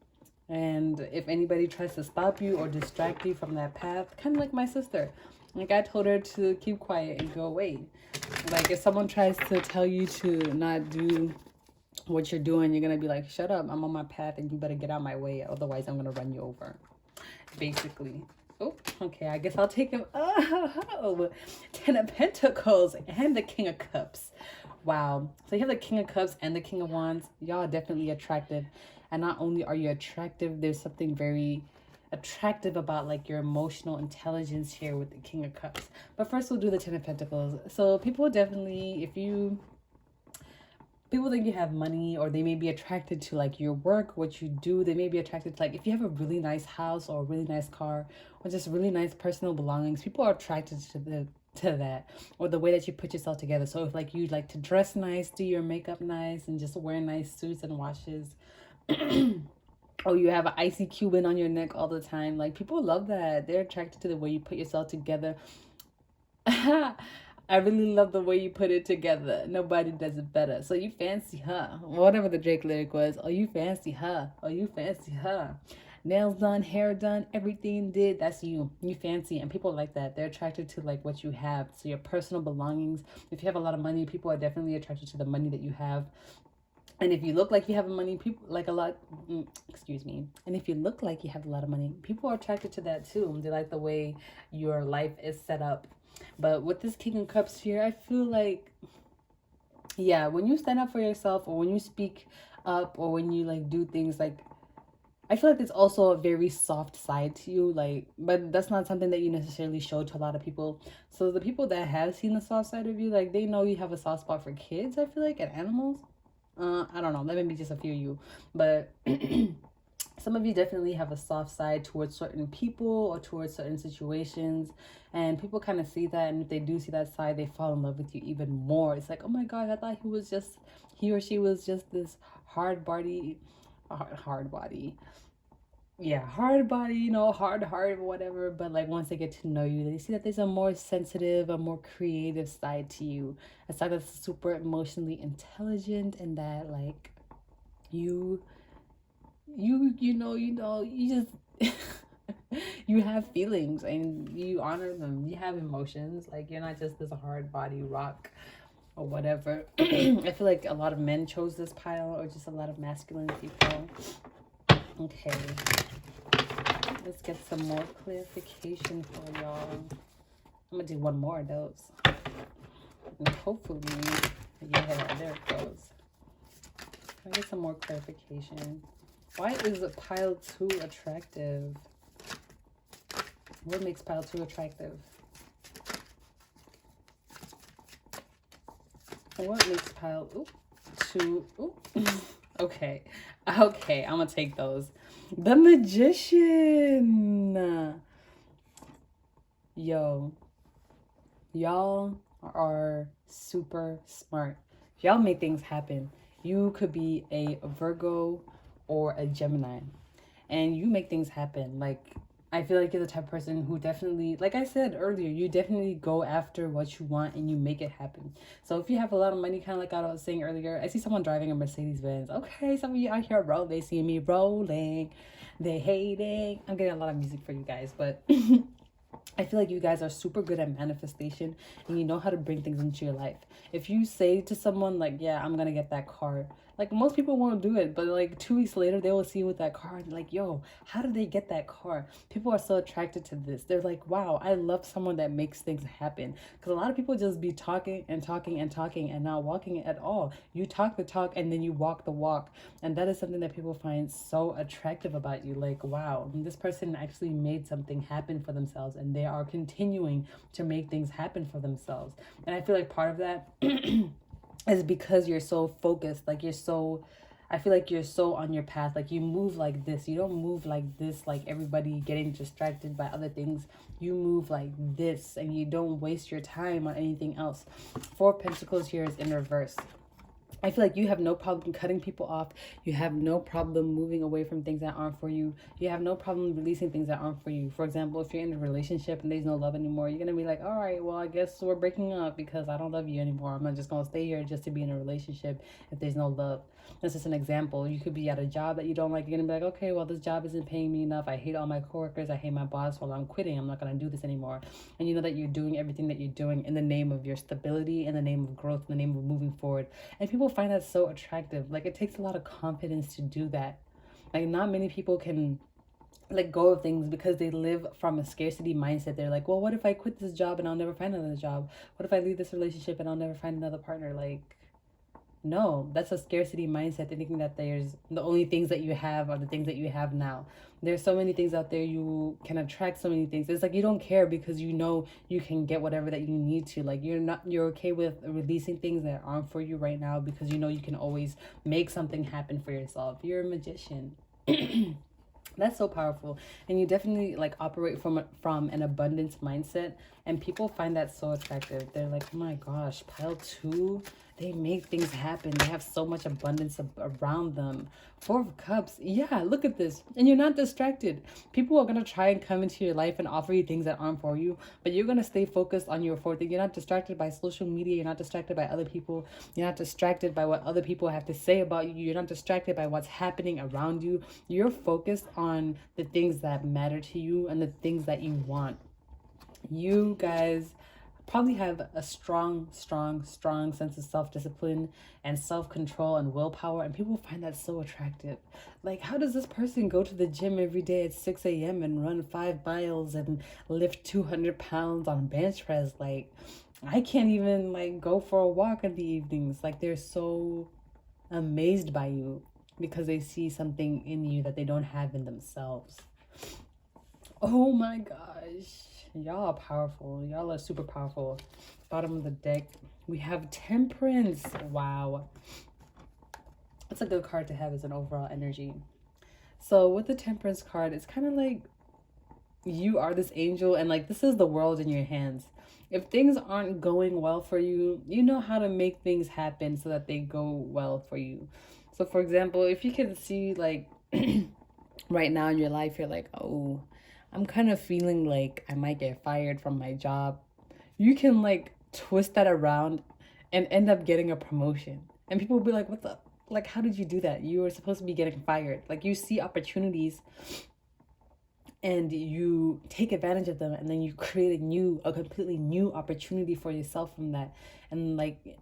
And if anybody tries to stop you or distract you from that path, kind of like my sister, like I told her to keep quiet and go away. Like if someone tries to tell you to not do what you're doing, you're gonna be like, shut up, I'm on my path and you better get out my way, otherwise I'm gonna run you over, basically. Oh, okay, I guess I'll take him. Oh, 10 of Pentacles and the King of Cups. Wow. So you have the King of Cups and the King of Wands. Y'all are definitely attractive. And not only are you attractive, there's something very attractive about like your emotional intelligence here with the King of Cups. But first we'll do the 10 of Pentacles. So people definitely, people think you have money, or they may be attracted to like your work, what you do. They may be attracted to like if you have a really nice house or a really nice car or just really nice personal belongings. People are attracted to that, or the way that you put yourself together. So if like you like to dress nice, do your makeup nice, and just wear nice suits and watches, or you have an icy Cuban on your neck all the time, like people love that. They're attracted to the way you put yourself together. I really love the way you put it together. Nobody does it better. So you fancy, huh? Whatever the Drake lyric was. Oh, you fancy, huh? Oh, you fancy, huh? Nails done, hair done, everything did. That's you. You fancy. And people like that. They're attracted to like what you have. So your personal belongings. If you have a lot of money, people are definitely attracted to the money that you have. And if you look like you have money, people like a lot, excuse me. And if you look like you have a lot of money, people are attracted to that too. They like the way your life is set up. But with this King of Cups here, I feel like, yeah, when you stand up for yourself, or when you speak up, or when you like do things, like I feel like it's also a very soft side to you, like, but that's not something that you necessarily show to a lot of people. So the people that have seen the soft side of you, like they know you have a soft spot for kids, I feel like, and animals. I don't know, that may be just a few of you, but some of you definitely have a soft side towards certain people or towards certain situations, and people kind of see that, and if they do see that side, they fall in love with you even more. It's like, oh my god, I thought he or she was just this hard body, yeah, hard body, you know, hard heart, whatever. But like once they get to know you, they see that there's a more sensitive, a more creative side to you, a side that's super emotionally intelligent, and that like you just you have feelings and you honor them. You have emotions. Like you're not just this hard body rock or whatever. I feel like a lot of men chose this pile, or just a lot of masculine people. Okay, let's get some more clarification for y'all. I'm gonna do one more of those, and hopefully, yeah, there it goes. Can I get some more clarification? Why is pile 2 attractive? What makes pile 2 attractive? What makes pile 2? Okay, I'm gonna take those. The Magician. Yo, y'all are super smart. Y'all make things happen. You could be a Virgo or a Gemini, and you make things happen. Like I feel like you're the type of person who definitely, like I said earlier, you definitely go after what you want and you make it happen. So if you have a lot of money, kind of like I was saying earlier, I see someone driving a Mercedes Benz. Okay, some of you out here rolling, they see me rolling, they hating. I'm getting a lot of music for you guys, but I feel like you guys are super good at manifestation, and you know how to bring things into your life. If you say to someone like, yeah, I'm gonna get that car, Like most people won't do it, but like 2 weeks later they will see you with that car and like, yo, how did they get that car? People are so attracted to this. They're like, wow, I love someone that makes things happen. Because a lot of people just be talking and talking and talking and not walking at all. You talk the talk and then you walk the walk. And that is something that people find so attractive about you. Like, wow, this person actually made something happen for themselves and they are continuing to make things happen for themselves. And I feel like part of that is because you're so focused. Like, I feel like you're so on your path. Like, you move like this. You don't move like this, like everybody getting distracted by other things. You move like this and you don't waste your time on anything else. 4 of Pentacles here is in reverse. I feel like you have no problem cutting people off. You have no problem moving away from things that aren't for you. You have no problem releasing things that aren't for you. For example, if you're in a relationship and there's no love anymore, you're going to be like, all right, well, I guess we're breaking up because I don't love you anymore. I'm not just going to stay here just to be in a relationship if there's no love. That's just an example. You could be at a job that you don't like. You're going to be like, okay, well, this job isn't paying me enough. I hate all my coworkers. I hate my boss. Well, I'm quitting. I'm not going to do this anymore. And you know that you're doing everything that you're doing in the name of your stability, in the name of growth, in the name of moving forward. And people find that so attractive. Like, it takes a lot of confidence to do that. Like, not many people can let go of things because they live from a scarcity mindset. They're like, well, what if I quit this job and I'll never find another job? What if I leave this relationship and I'll never find another partner? Like, no, that's a scarcity mindset, thinking that there's the only things that you have are the things that you have now. There's so many things out there. You can attract so many things. It's like you don't care because you know you can get whatever that you need to. Like, you're okay with releasing things that aren't for you right now because you know you can always make something happen for yourself. You're a magician. That's so powerful. And you definitely like operate from an abundance mindset, and people find that so attractive. They're like, oh my gosh, pile 2, they make things happen. They have so much abundance around them. 4 of Cups, yeah, look at this. And you're not distracted. People are going to try and come into your life and offer you things that aren't for you, but you're going to stay focused on your 4th thing. You're not distracted by social media. You're not distracted by other people. You're not distracted by what other people have to say about you. You're not distracted by what's happening around you. You're focused on the things that matter to you and the things that you want. You guys probably have a strong sense of self-discipline and self-control and willpower, and people find that so attractive. Like, how does this person go to the gym every day at 6 a.m. and run 5 miles and lift 200 pounds on bench press? Like, I can't even like go for a walk in the evenings. Like, they're so amazed by you because they see something in you that they don't have in themselves. Oh my gosh. Y'all are powerful. Y'all are super powerful. Bottom of the deck, we have Temperance. Wow. That's a good card to have as an overall energy. So with the Temperance card, it's kind of like you are this angel and like this is the world in your hands. If things aren't going well for you, you know how to make things happen so that they go well for you. So for example, if you can see like right now in your life, you're like, oh, I'm kind of feeling like I might get fired from my job. You can like twist that around and end up getting a promotion. And people will be like, what the, like, how did you do that? You were supposed to be getting fired. Like, you see opportunities and you take advantage of them, and then you create a completely new opportunity for yourself from that. And like,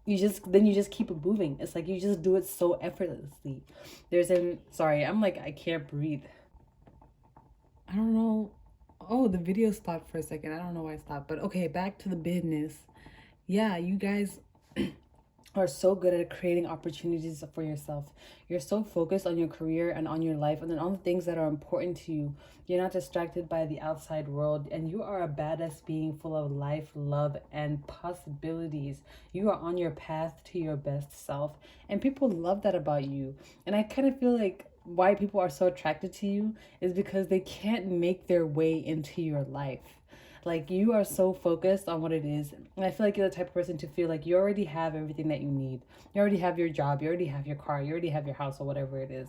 you just keep it moving. It's like you just do it so effortlessly. Sorry, I'm like, I can't breathe. I don't know. Oh, the video stopped for a second. I don't know why it stopped. But okay, back to the business. Yeah, you guys are so good at creating opportunities for yourself. You're so focused on your career and on your life and then on the things that are important to you. You're not distracted by the outside world, and you are a badass being full of life, love, and possibilities. You are on your path to your best self, and people love that about you. And I kind of feel like why people are so attracted to you is because they can't make their way into your life. Like, you are so focused on what it is. And I feel like you're the type of person to feel like you already have everything that you need. You already have your job. You already have your car. You already have your house or whatever it is.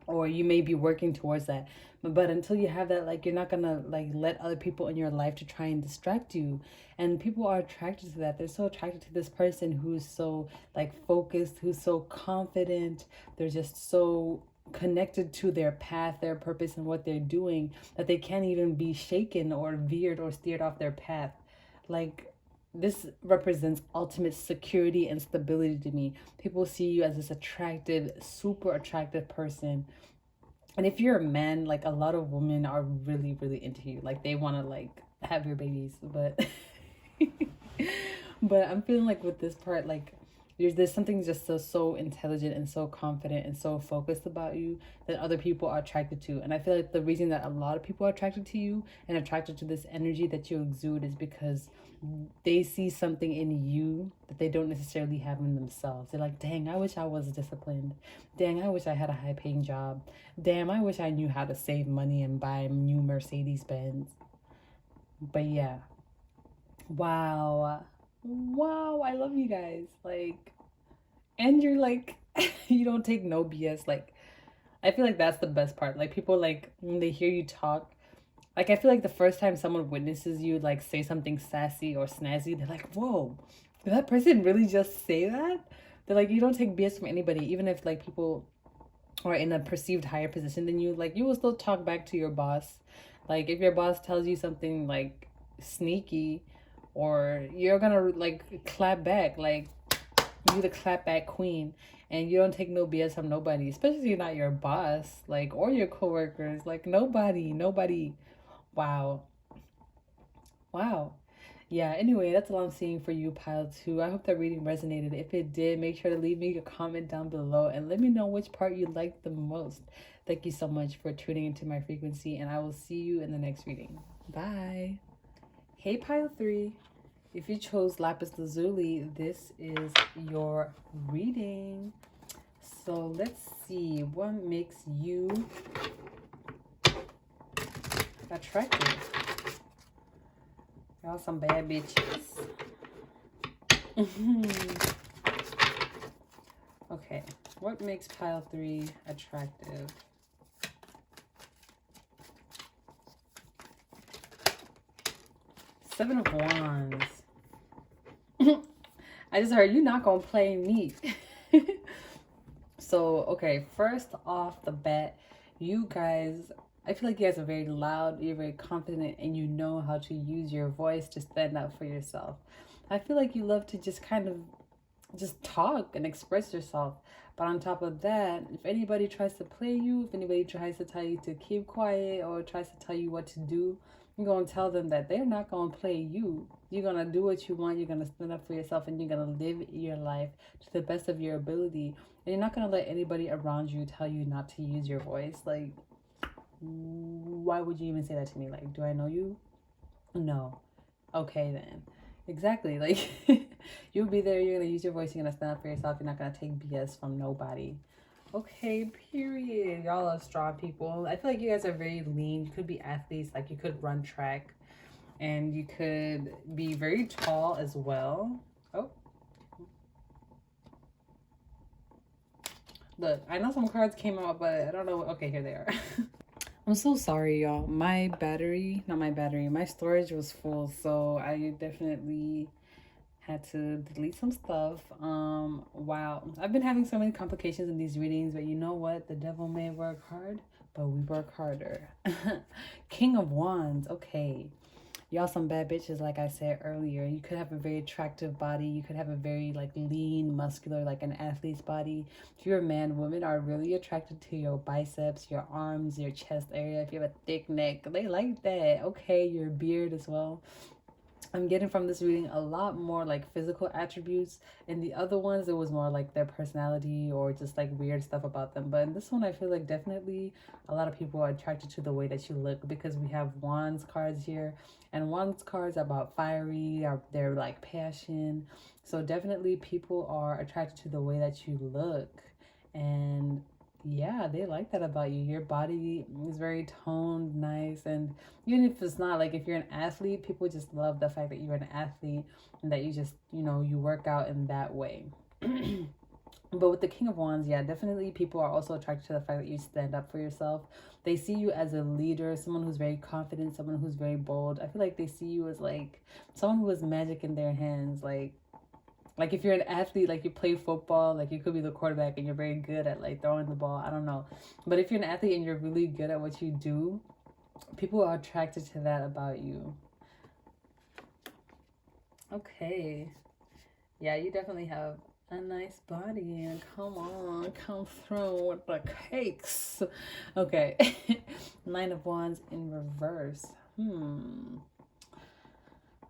Or you may be working towards that. But until you have that, like, you're not going to, like, let other people in your life to try and distract you. And people are attracted to that. They're so attracted to this person who's so, like, focused, who's so confident. They're just so connected to their path, their purpose, and what they're doing, that they can't even be shaken or veered or steered off their path. Like, this represents ultimate security and stability to me. People see you as this attractive, super attractive person. And if you're a man, like a lot of women are really, really into you. Like they want to like have your babies, but but I'm feeling like with this part, like there's something just so intelligent and so confident and so focused about you that other people are attracted to. And I feel like the reason that a lot of people are attracted to you and attracted to this energy that you exude is because they see something in you that they don't necessarily have in themselves. They're like, dang, I wish I was disciplined. Dang, I wish I had a high paying job. Damn, I wish I knew how to save money and buy a new Mercedes Benz. But yeah. Wow. Wow, I love you guys. Like, and you're like, you don't take no BS. Like, I feel like that's the best part. Like, people, like, when they hear you talk, like, I feel like the first time someone witnesses you, like, say something sassy or snazzy, they're like, whoa, did that person really just say that? They're like, you don't take BS from anybody, even if, like, people are in a perceived higher position than you. Like, you will still talk back to your boss. Like, if your boss tells you something, like, sneaky, or you're gonna, like, clap back. Like, you the clap back queen. And you don't take no BS from nobody, especially not your boss, like, or your coworkers. Like, nobody. Wow. Wow. Yeah, anyway, that's all I'm seeing for you, pile two. I hope that reading resonated. If it did, make sure to leave me a comment down below and let me know which part you liked the most. Thank you so much for tuning into my frequency, and I will see you in the next reading. Bye. Hey, pile three. If you chose Lapis Lazuli, this is your reading. So let's see what makes you attractive. Y'all some bad bitches. Okay, what makes pile three attractive? Seven of Wands. I just heard you not gonna play me. So, okay, first off the bat, you guys, I feel like you guys are very loud, you're very confident, and you know how to use your voice to stand up for yourself. I feel like you love to just kind of just talk and express yourself. But on top of that, if anybody tries to play you, if anybody tries to tell you to keep quiet or tries to tell you what to do, you're going to tell them that they're not going to play you. You're going to do what you want. You're going to stand up for yourself, and you're going to live your life to the best of your ability. And you're not going to let anybody around you tell you not to use your voice. Like, why would you even say that to me? Like, do I know you? No. Okay, then. Exactly. Like, you'll be there. You're going to use your voice. You're going to stand up for yourself. You're not going to take BS from nobody. Okay, period. Y'all are strong people. I feel like you guys are very lean. You could be athletes. Like, you could run track. And you could be very tall as well. Oh. Look, I know some cards came out, but I don't know. Okay, here they are. I'm so sorry, y'all. My storage was full, so I definitely had to delete some stuff. Wow. I've been having so many complications in these readings, but you know what? The devil may work hard, but we work harder. King of Wands. Okay. Y'all some bad bitches, like I said earlier. You could have a very attractive body. You could have a very, like, lean, muscular, like an athlete's body. If you're a man, women are really attracted to your biceps, your arms, your chest area. If you have a thick neck, they like that. Okay, your beard as well. I'm getting from this reading a lot more like physical attributes. In the other ones, it was more like their personality or just like weird stuff about them. But in this one, I feel like definitely a lot of people are attracted to the way that you look, because we have Wands cards here, and Wands cards are about fiery, or they're like passion. So definitely people are attracted to the way that you look. And yeah, they like that about you. Your body is very toned, nice, and even if it's not, like if you're an athlete, people just love the fact that you're an athlete and that you just, you know, you work out in that way. But with the King of Wands, yeah, definitely people are also attracted to the fact that you stand up for yourself. They see you as a leader, someone who's very confident, someone who's very bold. I feel like they see you as like someone who has magic in their hands. Like if you're an athlete, like you play football, like you could be the quarterback and you're very good at like throwing the ball. I don't know. But if you're an athlete and you're really good at what you do, people are attracted to that about you. Okay. Yeah, you definitely have a nice body. And come on, come through with the cakes. Okay. Nine of Wands in reverse.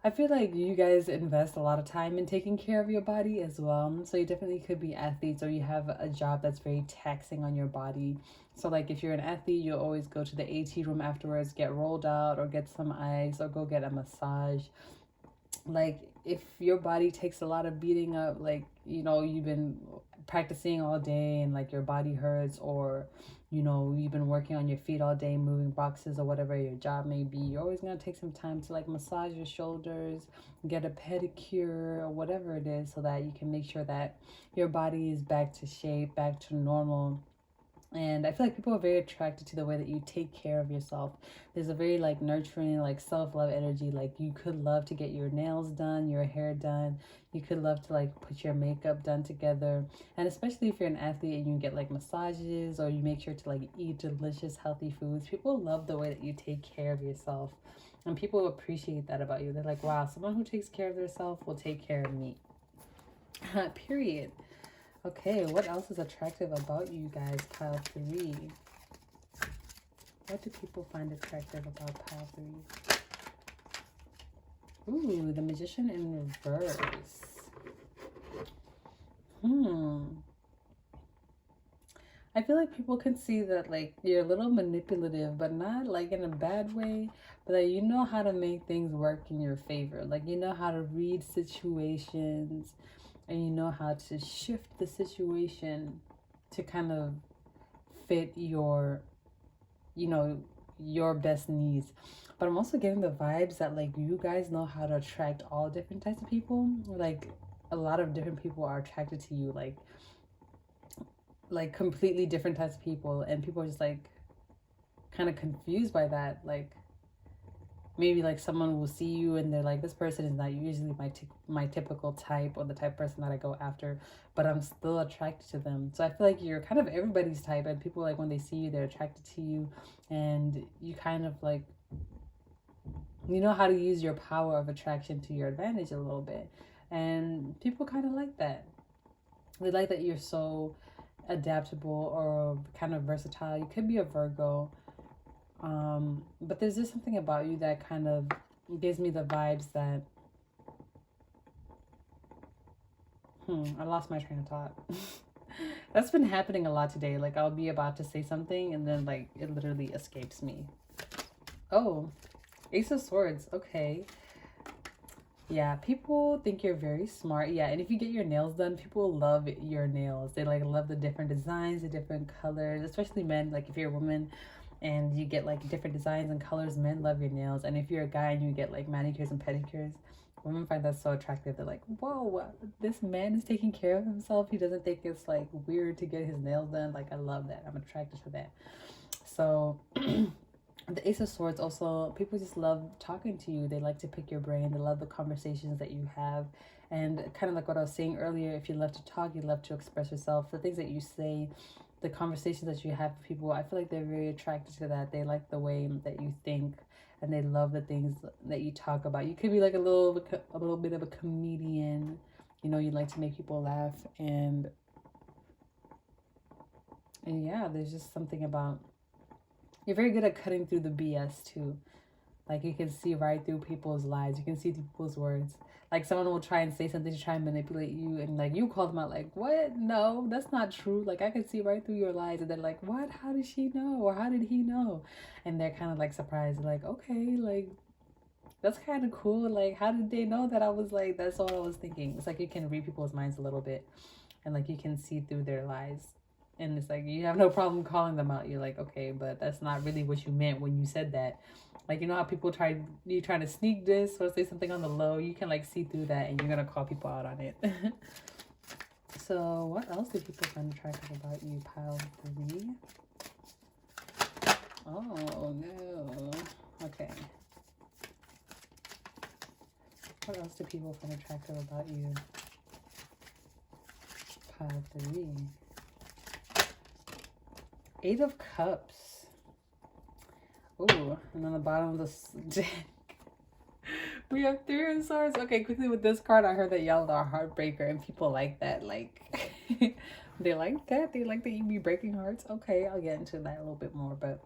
I feel like you guys invest a lot of time in taking care of your body as well. So you definitely could be athletes, or you have a job that's very taxing on your body. So like if you're an athlete, you'll always go to the AT room afterwards, get rolled out or get some ice or go get a massage. Like if your body takes a lot of beating up, like, you know, you've been practicing all day and like your body hurts, or you know, you've been working on your feet all day moving boxes or whatever your job may be, you're always going to take some time to like massage your shoulders, get a pedicure or whatever it is, so that you can make sure that your body is back to shape, back to normal. And I feel like people are very attracted to the way that you take care of yourself. There's a very like nurturing, like self-love energy. Like you could love to get your nails done, your hair done. You could love to like put your makeup done together. And especially if you're an athlete and you get like massages, or you make sure to like eat delicious, healthy foods. People love the way that you take care of yourself. And people appreciate that about you. They're like, wow, someone who takes care of themselves will take care of me. Period. Okay, what else is attractive about you guys, pile 3? What do people find attractive about pile 3? Ooh, the Magician in reverse. I feel like people can see that like you're a little manipulative, but not like in a bad way, but that you know how to make things work in your favor. Like you know how to read situations, and you know how to shift the situation to kind of fit your, you know, your best needs. But I'm also getting the vibes that like you guys know how to attract all different types of people. Like a lot of different people are attracted to you, like completely different types of people, and people are just like kind of confused by that. Like maybe like someone will see you and they're like, this person is not usually my typical type, or the type of person that I go after, but I'm still attracted to them. So I feel like you're kind of everybody's type, and people like when they see you, they're attracted to you, and you kind of like, you know how to use your power of attraction to your advantage a little bit, and people kind of like that. They like that you're so adaptable or kind of versatile. You could be a Virgo. But there's just something about you that kind of gives me the vibes that, I lost my train of thought. That's been happening a lot today. Like I'll be about to say something and then like it literally escapes me. Oh, Ace of Swords. Okay. Yeah, people think you're very smart. Yeah, and if you get your nails done, people love your nails. They like love the different designs, the different colors, especially men. Like if you're a woman and you get like different designs and colors, men love your nails. And if you're a guy and you get like manicures and pedicures, women find that so attractive. They're like, whoa, this man is taking care of himself. He doesn't think it's like weird to get his nails done. Like I love that. I'm attracted to that. So the Ace of Swords also, people just love talking to you. They like to pick your brain. They love the conversations that you have. And kind of like what I was saying earlier, if you love to talk, you love to express yourself. The things that you say, the conversations that you have with people, I feel like they're very attracted to that. They like the way that you think, and they love the things that you talk about. You could be like a little bit of a comedian. You know, you like to make people laugh. And yeah, there's just something about, you're very good at cutting through the BS too. Like you can see right through people's lies. You can see through people's words. Like someone will try and say something to try and manipulate you, and like you call them out like, what? No, that's not true. Like I can see right through your lies. And they're like, what? How did she know? Or how did he know? And they're kind of like surprised. They're like, okay, like that's kind of cool. Like how did they know that I was like, that's all I was thinking. It's like you can read people's minds a little bit, and like you can see through their lies. And it's like you have no problem calling them out. You're like, okay, but that's not really what you meant when you said that. Like, you know how people trying to sneak this or say something on the low, you can like see through that, and you're gonna call people out on it. So what else do people find attractive about you, pile 3? Oh no. Okay, what else do people find attractive about you, pile 3? 8 of Cups. Ooh, and on the bottom of this deck, We have Three of Swords. Okay, quickly with this card, I heard that y'all are a heartbreaker and people like that. Like, they like that. They like that you be breaking hearts. Okay, I'll get into that a little bit more. But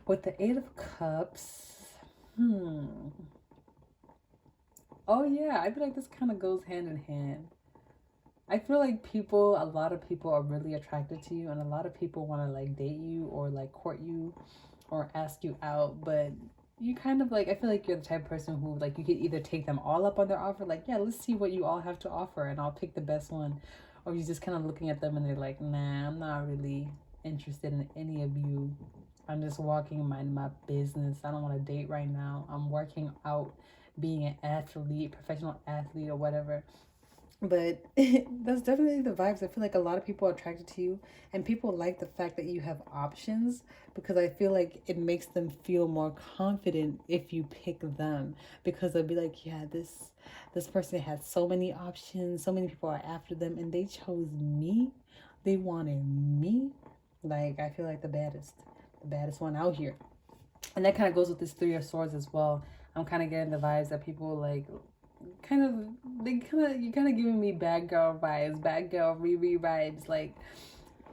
with the Eight of Cups, oh yeah, I feel like this kind of goes hand in hand. I feel like a lot of people are really attracted to you, and a lot of people want to like date you or like court you or ask you out, but you kind of like, I feel like you're the type of person who like you could either take them all up on their offer, like, yeah, let's see what you all have to offer and I'll pick the best one, or you just kind of looking at them and they're like, nah, I'm not really interested in any of you. I'm just walking, minding my business. I don't want to date right now. I'm working out, being an athlete, professional athlete or whatever. But that's definitely the vibes. I feel like a lot of people are attracted to you, and people like the fact that you have options, because I feel like it makes them feel more confident if you pick them, because they'll be like, yeah, this person had so many options, so many people are after them, and they chose me. They wanted me. Like, I feel like the baddest one out here. And that kind of goes with this Three of Swords as well. I'm kind of getting the vibes that people like you're kind of giving me bad girl vibes, bad girl Riri vibes. Like,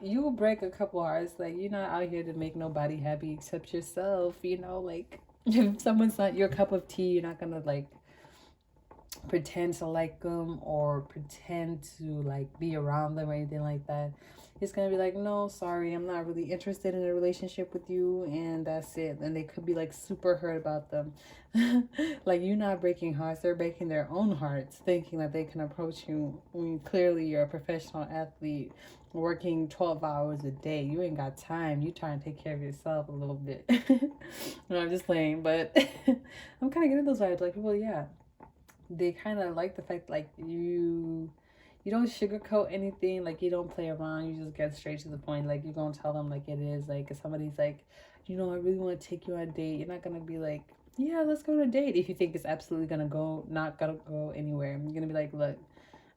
you'll break a couple hearts. Like, you're not out here to make nobody happy except yourself, you know? Like, if someone's not your cup of tea, you're not gonna like pretend to like them or pretend to like be around them or anything like that. It's gonna be like, no, sorry, I'm not really interested in a relationship with you, and that's it. And they could be like super hurt about them. Like, you're not breaking hearts, they're breaking their own hearts, thinking that they can approach you when clearly you're a professional athlete working 12 hours a day. You ain't got time. You trying to take care of yourself a little bit. No, I'm just playing, but I'm kind of getting those vibes. Like, people, yeah, they kind of like the fact like you don't sugarcoat anything, like you don't play around, you just get straight to the point. Like, you're gonna tell them like it is. Like, if somebody's like, you know, I really want to take you on a date, you're not gonna be like, yeah, let's go on a date, if you think it's absolutely not gonna go anywhere. I'm gonna be like, look,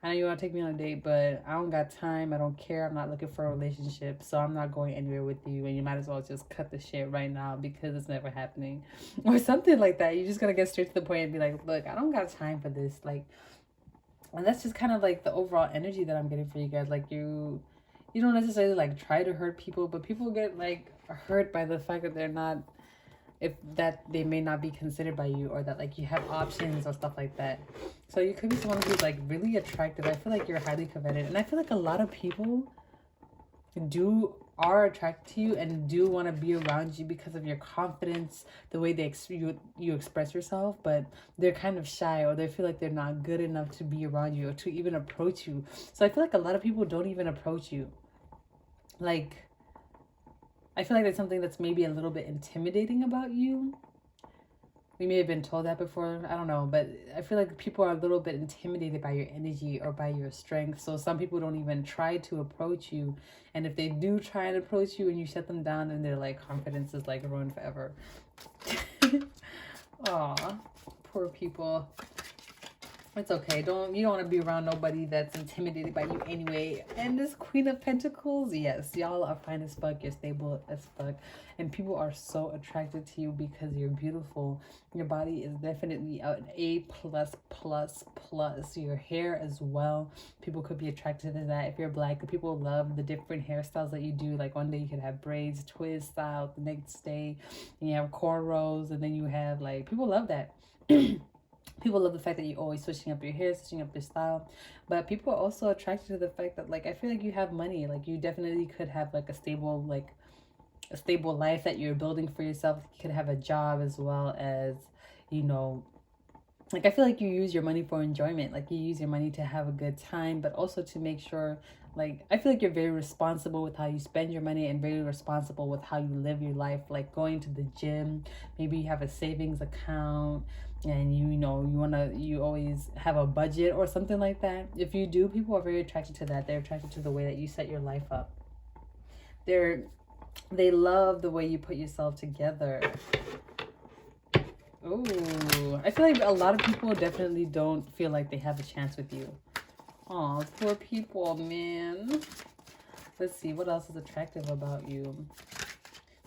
I know you want to take me on a date, but I don't got time, I don't care, I'm not looking for a relationship, so I'm not going anywhere with you, and you might as well just cut the shit right now because it's never happening. Or something like that. You're just gonna get straight to the point and be like, look, I don't got time for this. Like, and that's just kind of like the overall energy that I'm getting for you guys. Like, you don't necessarily like try to hurt people, but people get like hurt by the fact that they're not, if that they may not be considered by you, or that like you have options or stuff like that. So you could be someone who's like really attractive. I feel like you're highly coveted, and I feel like a lot of people are attracted to you and do want to be around you because of your confidence, the way you express yourself, but they're kind of shy, or they feel like they're not good enough to be around you or to even approach you. So I feel like a lot of people don't even approach you. Like, I feel like there's something that's maybe a little bit intimidating about you. We may have been told that before, I don't know, but I feel like people are a little bit intimidated by your energy or by your strength. So some people don't even try to approach you. And if they do try and approach you and you shut them down, then their like confidence is like ruined forever. Aw, poor people. It's okay. You don't want to be around nobody that's intimidated by you anyway. And this Queen of Pentacles, yes, y'all are fine as fuck. You're stable as fuck. And people are so attracted to you because you're beautiful. Your body is definitely an A++++. Your hair as well. People could be attracted to that. If you're black, people love the different hairstyles that you do. Like, one day you could have braids, twist style. The next day you have cornrows. And then you have like, people love that. People love the fact that you're always switching up your hair, switching up your style. But people are also attracted to the fact that, like, I feel like you have money. Like, you definitely could have, like, a stable life that you're building for yourself. You could have a job as well as, you know, like, I feel like you use your money for enjoyment. Like, you use your money to have a good time, but also to make sure, like, I feel like you're very responsible with how you spend your money and very responsible with how you live your life. Like, going to the gym, maybe you have a savings account, and you always have a budget or something like that. If you do, people are very attracted to that. They're attracted to the way that you set your life up. They love the way you put yourself together. Ooh, I feel like a lot of people definitely don't feel like they have a chance with you. Aw, poor people, man. Let's see, what else is attractive about you?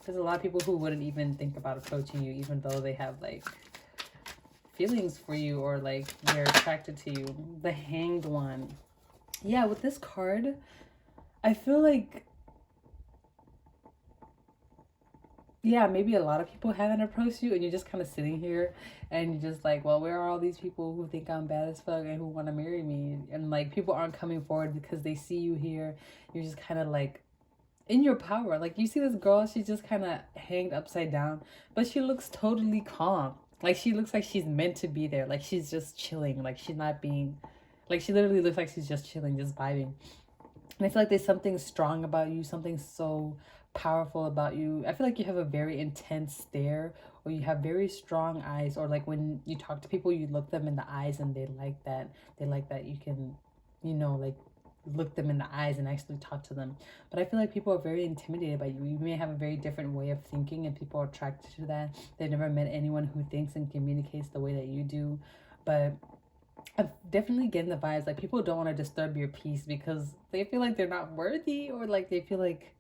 There's a lot of people who wouldn't even think about approaching you, even though they have, like, feelings for you, or like they're attracted to you. The Hanged One. Yeah, with this card, I feel like, yeah, maybe a lot of people haven't approached you and you're just kind of sitting here and you're just like, well, where are all these people who think I'm bad as fuck and who want to marry me? And like, people aren't coming forward because they see you here. You're just kind of like in your power. Like, you see this girl, she's just kind of hanged upside down, but she looks totally calm. Like, she looks like she's meant to be there. Like, she's just chilling. Like, she's not being, like, she literally looks like she's just chilling, just vibing. And I feel like there's something strong about you, something so powerful about you. I feel like you have a very intense stare, or you have very strong eyes, or like when you talk to people, you look them in the eyes and they like that. They like that you can, you know, like look them in the eyes and actually talk to them. But I feel like people are very intimidated by you. You may have a very different way of thinking and people are attracted to that. They've never met anyone who thinks and communicates the way that you do. But I'm definitely getting the vibes like people don't want to disturb your peace because they feel like they're not worthy, or like they feel like,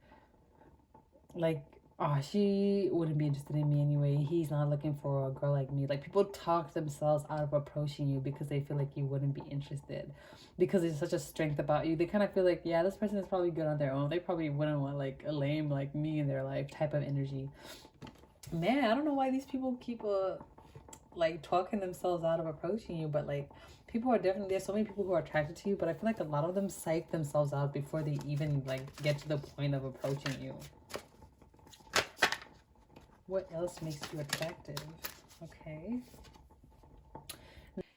oh, she wouldn't be interested in me anyway. He's not looking for a girl like me. Like, people talk themselves out of approaching you because they feel like you wouldn't be interested, because there's such a strength about you. They kind of feel like, yeah, this person is probably good on their own. They probably wouldn't want like a lame like me in their life type of energy. Man, I don't know why these people keep like talking themselves out of approaching you, but like, people are definitely, there's so many people who are attracted to you, but I feel like a lot of them psych themselves out before they even like get to the point of approaching you. What else makes you attractive? Okay.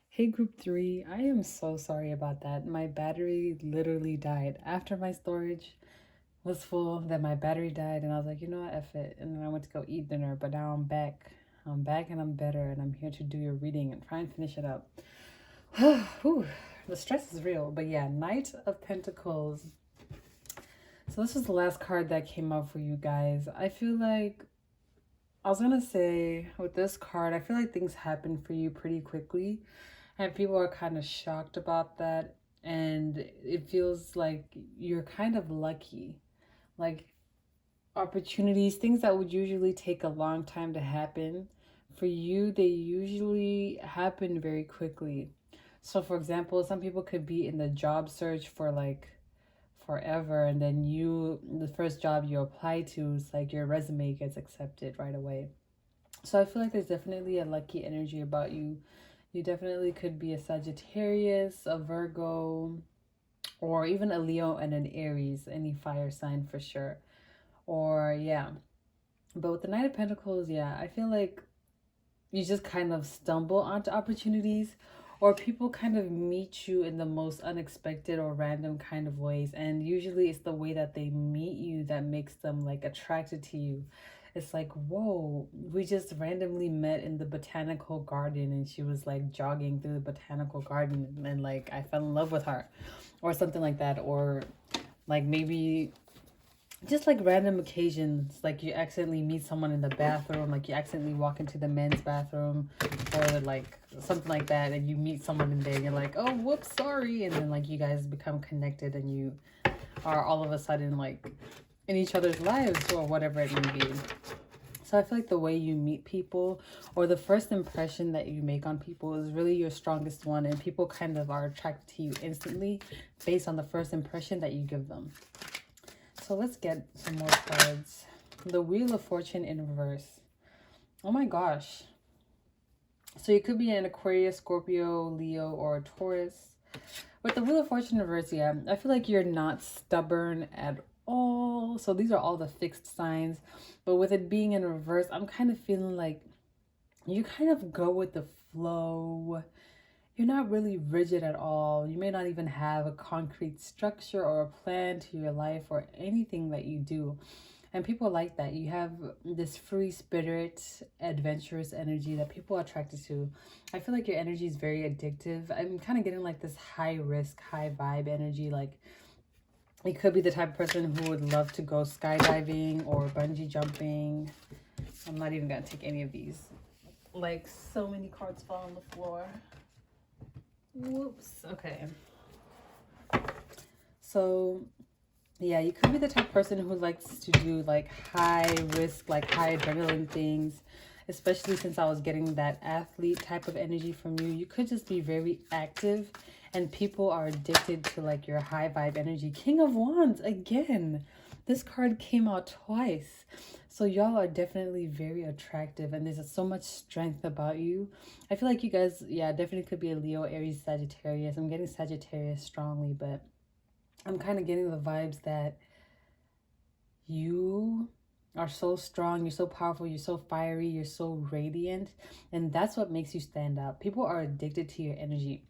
Hey, group 3, I am so sorry about that. My battery literally died after my storage was full. Then my battery died and I was like, you know what, F it. And then I went to go eat dinner, but now I'm back and I'm better, and I'm here to do your reading and try and finish it up. Whew, the stress is real. But yeah, Knight of Pentacles. So this was the last card that came out for you guys. I feel like, I was gonna say with this card, I feel like things happen for you pretty quickly and people are kind of shocked about that, and it feels like you're kind of lucky. Like, opportunities, things that would usually take a long time to happen, for you, they usually happen very quickly. So for example, some people could be in the job search for like forever, and then the first job you apply to is like your resume gets accepted right away. So I feel like there's definitely a lucky energy about you. You definitely could be a Sagittarius, a Virgo, or even a Leo and an Aries, any fire sign for sure. Or yeah, but with the Knight of Pentacles, yeah, I feel like you just kind of stumble onto opportunities, or people kind of meet you in the most unexpected or random kind of ways, and usually it's the way that they meet you that makes them like attracted to you. It's like, whoa, we just randomly met in the botanical garden and she was like jogging through the botanical garden and like I fell in love with her, or something like that. Or like maybe just like random occasions, like you accidentally meet someone in the bathroom, like you accidentally walk into the men's bathroom or like something like that, and you meet someone in there and you're like, oh, whoops, sorry, and then like you guys become connected and you are all of a sudden like in each other's lives or whatever it may be. So I feel like the way you meet people, or the first impression that you make on people, is really your strongest one, and people kind of are attracted to you instantly based on the first impression that you give them. So let's get some more cards. The Wheel of Fortune in reverse. Oh my gosh. So you could be an Aquarius, Scorpio, Leo, or a Taurus. With the Wheel of Fortune in reverse, yeah, I feel like you're not stubborn at all. So these are all the fixed signs. But with it being in reverse, I'm kind of feeling like you kind of go with the flow. You're not really rigid at all. You may not even have a concrete structure or a plan to your life or anything that you do. And people like that. You have this free spirit, adventurous energy that people are attracted to. I feel like your energy is very addictive. I'm kind of getting like this high risk, high vibe energy. Like, you could be the type of person who would love to go skydiving or bungee jumping. I'm not even going to take any of these. Like, so many cards fall on the floor. Whoops. Okay. So yeah, you could be the type of person who likes to do like high risk, like high adrenaline things. especially since I was getting that athlete type of energy from you. You could just be very active, and people are addicted to like your high vibe energy. King of Wands again. This card came out twice. So y'all are definitely very attractive, and there's so much strength about you. I feel like you guys, yeah, definitely could be a Leo, Aries, Sagittarius. I'm getting Sagittarius strongly, but I'm kind of getting the vibes that you are so strong, you're so powerful, you're so fiery, you're so radiant, and that's what makes you stand out. People are addicted to your energy.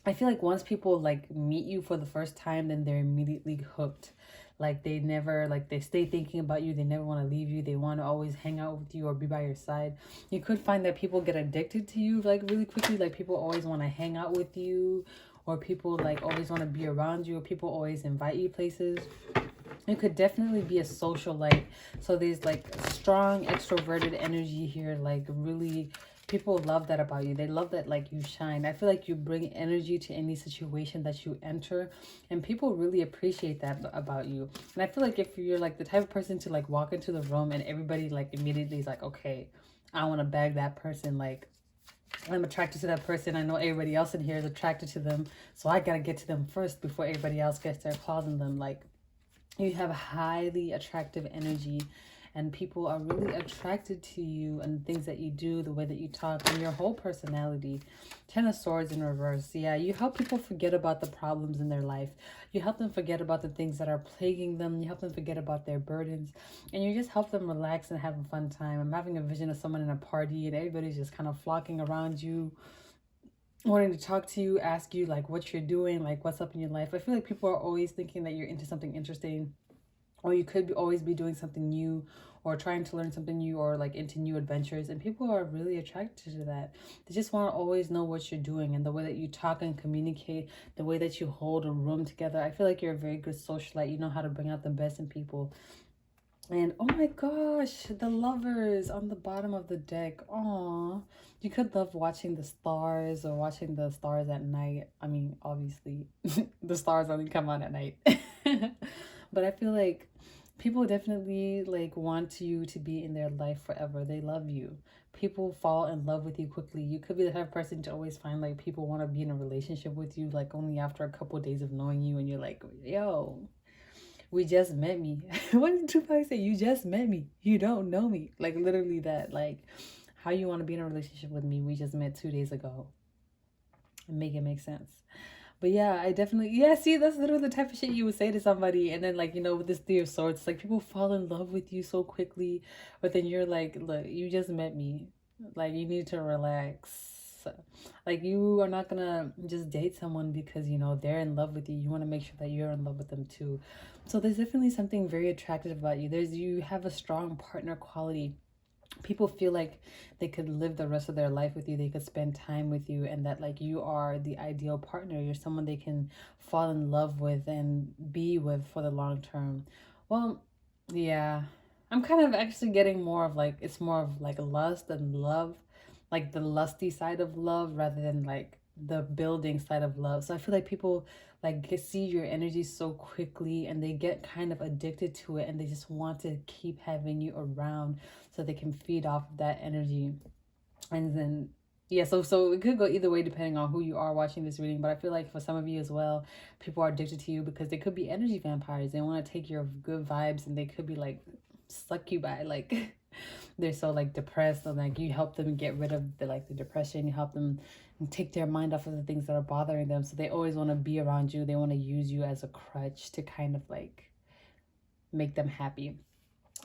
I feel like once people like meet you for the first time, then they're immediately hooked. Like they never, like they stay thinking about you. They never want to leave you. They want to always hang out with you or be by your side. You could find that people get addicted to you like really quickly. Like people always want to hang out with you, or people like always want to be around you, or people always invite you places. You could definitely be a socialite. So there's like strong extroverted energy here, like really people love that about you. They love that like you shine. I feel like you bring energy to any situation that you enter, and people really appreciate that about you. And I feel like if you're like the type of person to like walk into the room and everybody like immediately is like, okay, I want to bag that person, like I'm attracted to that person. I know everybody else in here is attracted to them, so I gotta get to them first before everybody else gets their claws in them. Like you have highly attractive energy, and people are really attracted to you and things that you do, the way that you talk, and your whole personality. 10 of Swords in reverse. Yeah, you help people forget about the problems in their life. You help them forget about the things that are plaguing them. You help them forget about their burdens, and you just help them relax and have a fun time. I'm having a vision of someone in a party and everybody's just kind of flocking around you, wanting to talk to you, ask you like what you're doing, like what's up in your life. I feel like people are always thinking that you're into something interesting, or you could always be doing something new, or trying to learn something new, or like into new adventures, and people are really attracted to that. They just want to always know what you're doing, and the way that you talk and communicate, the way that you hold a room together. I feel like you're a very good socialite. You know how to bring out the best in people. And oh my gosh, the Lovers on the bottom of the deck. Aw, you could love watching the stars or watching the stars at night. I mean, obviously, the stars only come on at night. But I feel like people definitely like want you to be in their life forever. They love you. People fall in love with you quickly. You could be the type of person to always find like people want to be in a relationship with you like only after a couple of days of knowing you, and you're like, yo, we just met me. What did Tupac say? You just met me. You don't know me. Like literally that. Like how you want to be in a relationship with me. We just met 2 days ago. And make it make sense. But yeah, I definitely, yeah, see, that's literally the type of shit you would say to somebody. And then like, you know, with this Three of Swords, like people fall in love with you so quickly. But then you're like, look, you just met me. Like you need to relax. Like you are not gonna just date someone because you know they're in love with you. You want to make sure that you're in love with them too. So there's definitely something very attractive about you. You have a strong partner quality. People feel like they could live the rest of their life with you. They could spend time with you, and that like you are the ideal partner. You're someone they can fall in love with and be with for the long term. Well, yeah, I'm kind of actually getting more of like it's more of like lust and love, like the lusty side of love rather than like the building side of love. So I feel like people like see your energy so quickly, and they get kind of addicted to it, and they just want to keep having you around so they can feed off of that energy. And then yeah, so it could go either way depending on who you are watching this reading. But I feel like for some of you as well, people are addicted to you because they could be energy vampires. They want to take your good vibes, and they could be like suck you by like they're so like depressed, and like you help them get rid of the depression. You help them take their mind off of the things that are bothering them, so they always want to be around you. They want to use you as a crutch to kind of like make them happy.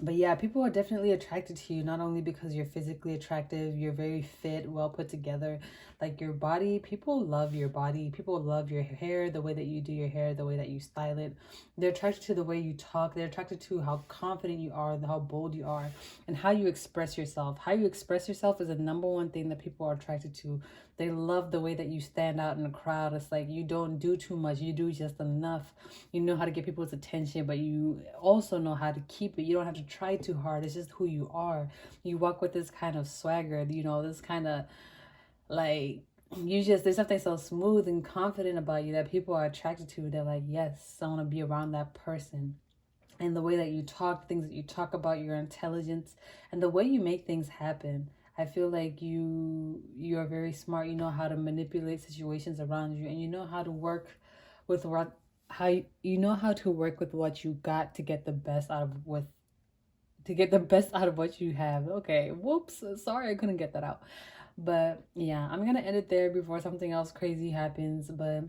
But yeah, people are definitely attracted to you, not only because you're physically attractive, you're very fit, well put together, like your body. People love your body. People love your hair, the way that you do your hair, the way that you style it. They're attracted to the way you talk. They're attracted to how confident you are, how bold you are, and how you express yourself. How you express yourself is the number one thing that people are attracted to. They love the way that you stand out in the crowd. It's like you don't do too much. You do just enough. You know how to get people's attention, but you also know how to keep it. You don't have to try too hard. It's just who you are. You walk with this kind of swagger, you know, this kind of like there's something so smooth and confident about you that people are attracted to. They're like, yes, I want to be around that person. And the way that you talk, things that you talk about, your intelligence, and the way you make things happen. I feel like you're very smart. You know how to manipulate situations around you, and you know how to work with what you know how to work with what you got to get the best out of what you have. Okay, whoops, sorry I couldn't get that out. But yeah, I'm gonna end it there before something else crazy happens. But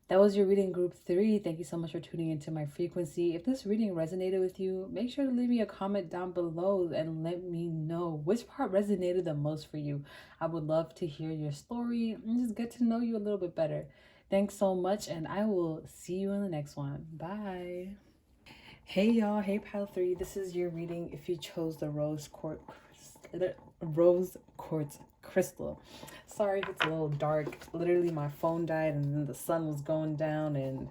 that was your reading group 3. Thank you so much for tuning into my frequency. If this reading resonated with you, make sure to leave me a comment down below and let me know which part resonated the most for you. I would love to hear your story and just get to know you a little bit better. Thanks so much, and I will see you in the next one. Bye. Hey y'all, hey pile 3. This is your reading if you chose the rose quartz crystal. Sorry if it's a little dark. Literally my phone died and then the sun was going down and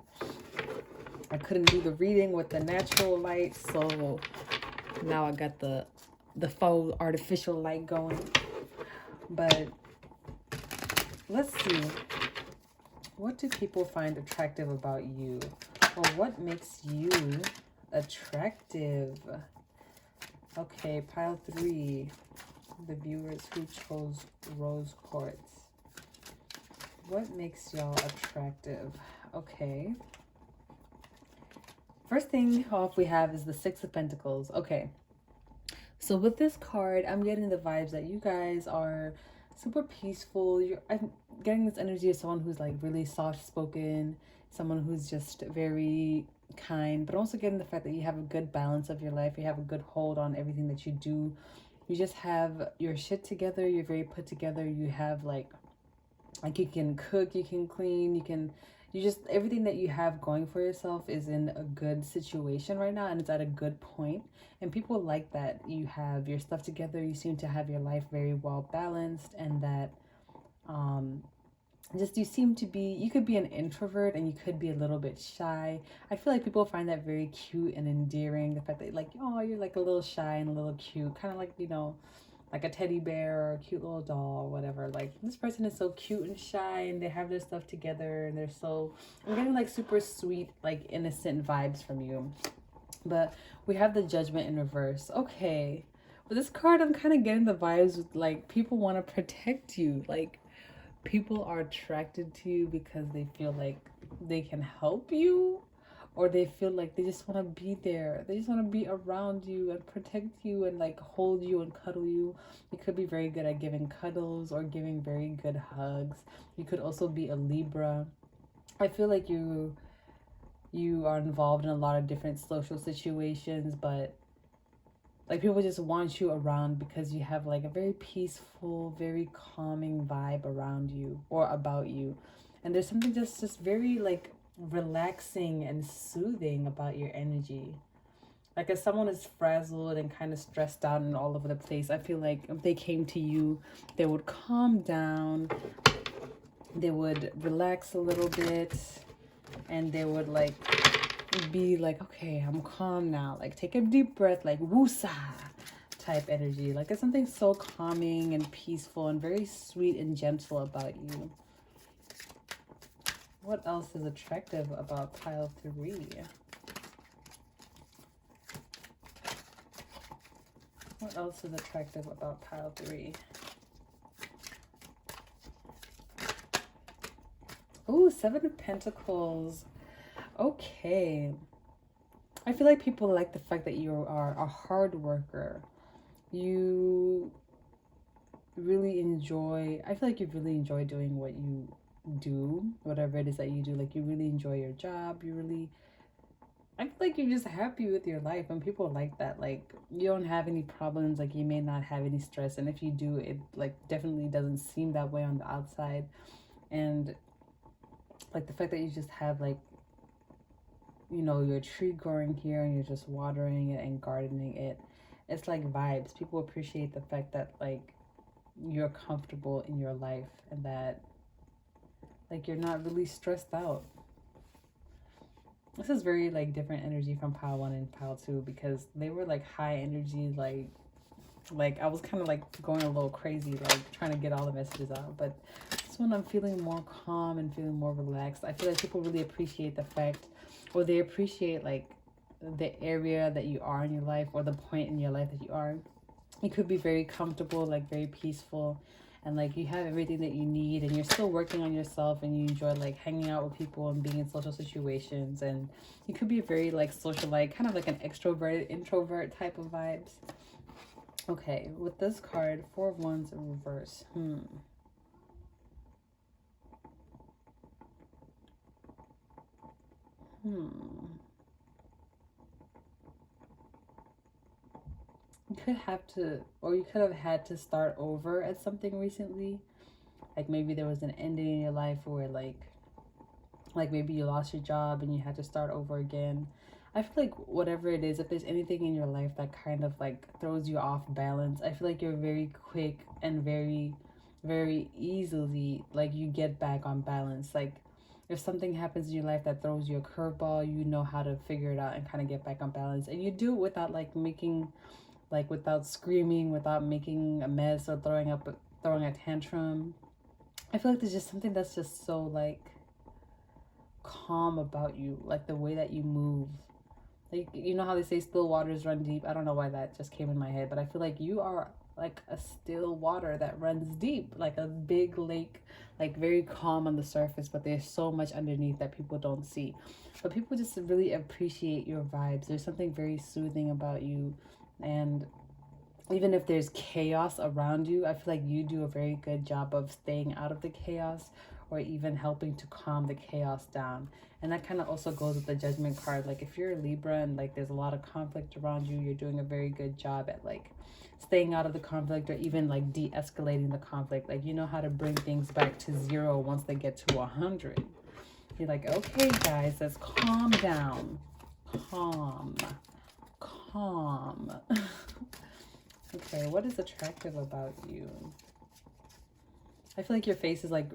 I couldn't do the reading with the natural light, so now I got the faux artificial light going. But let's see, what do people find attractive about you, or what makes you attractive? Okay, pile 3, the viewers who chose rose quartz. What makes y'all attractive? Okay, first thing off we have is the 6 of Pentacles. Okay, so with this card, I'm getting the vibes that you guys are super peaceful. I'm getting this energy of someone who's like really soft spoken, someone who's just very kind, but also getting the fact that you have a good balance of your life. You have a good hold on everything that you do. You just have your shit together. You're very put together. You have like you can cook, you can clean, you just, everything that you have going for yourself is in a good situation right now, and it's at a good point. And people like that you have your stuff together. You seem to have your life very well balanced, and that just you seem to be, you could be an introvert and you could be a little bit shy. I feel like people find that very cute and endearing, the fact that like, oh, you're like a little shy and a little cute, kind of like, you know, like a teddy bear or a cute little doll or whatever. Like, this person is so cute and shy and they have their stuff together and they're so, I'm getting like super sweet, like innocent vibes from you. But we have the Judgment in reverse. Okay, with this card, I'm kind of getting the vibes with like people want to protect you. Like, people are attracted to you because they feel like they can help you, or they feel like they just want to be there. They just want to be around you and protect you and like hold you and cuddle you. You could be very good at giving cuddles or giving very good hugs. You could also be a Libra. I feel like you are involved in a lot of different social situations, but like people just want you around because you have like a very peaceful, very calming vibe around you or about you. And there's something just very like relaxing and soothing about your energy. Like, if someone is frazzled and kind of stressed out and all over the place, I feel like if they came to you, they would calm down, they would relax a little bit, and they would like be like, okay, I'm calm now, like take a deep breath, like woosah type energy. Like, there's something so calming and peaceful and very sweet and gentle about you. What else is attractive about pile 3? What else is attractive about pile 3? Ooh, 7 of Pentacles. Okay. I feel like people like the fact that you are a hard worker. You really enjoy, I feel like you really enjoy doing what you do, whatever it is that you do. Like, you really enjoy your job. You really, I feel like you're just happy with your life, and people like that. Like, you don't have any problems. Like, you may not have any stress, and if you do, it like definitely doesn't seem that way on the outside. And like the fact that you just have like, you know, your tree growing here and you're just watering it and gardening it, it's like vibes. People appreciate the fact that like you're comfortable in your life and that like you're not really stressed out. This is very like different energy from pile 1 and pile 2, because they were like high energy, like I was kind of like going a little crazy, like trying to get all the messages out. But this one, I'm feeling more calm and feeling more relaxed. I feel like people really appreciate the fact, or they appreciate like the area that you are in your life, or the point in your life that you are. You could be very comfortable, like very peaceful, and like you have everything that you need, and you're still working on yourself, and you enjoy like hanging out with people and being in social situations. And you could be a very like socialite, kind of like an extroverted introvert type of vibes. Okay, with this card, Four of Wands in reverse. You could have to, or you could have had to start over at something recently. Like maybe there was an ending in your life where like maybe you lost your job and you had to start over again. I feel like whatever it is, if there's anything in your life that kind of like throws you off balance, I feel like you're very quick and very easily like you get back on balance. Like if something happens in your life that throws you a curveball, you know how to figure it out and kind of get back on balance. And you do it without like making, like without screaming, without making a mess or throwing a tantrum. I feel like there's just something that's just so like calm about you, like the way that you move. Like, you know how they say still waters run deep? I don't know why that just came in my head, but I feel like you are like a still water that runs deep, like a big lake, like very calm on the surface, but there's so much underneath that people don't see. But people just really appreciate your vibes. There's something very soothing about you. And even if there's chaos around you, I feel like you do a very good job of staying out of the chaos or even helping to calm the chaos down. And that kind of also goes with the Judgment card. Like if you're a Libra and like there's a lot of conflict around you, you're doing a very good job at like staying out of the conflict or even like de-escalating the conflict. Like you know how to bring things back to 0 once they get to 100. You're like, okay guys, let's calm down. Calm. Okay, what is attractive about you? I feel like your face is like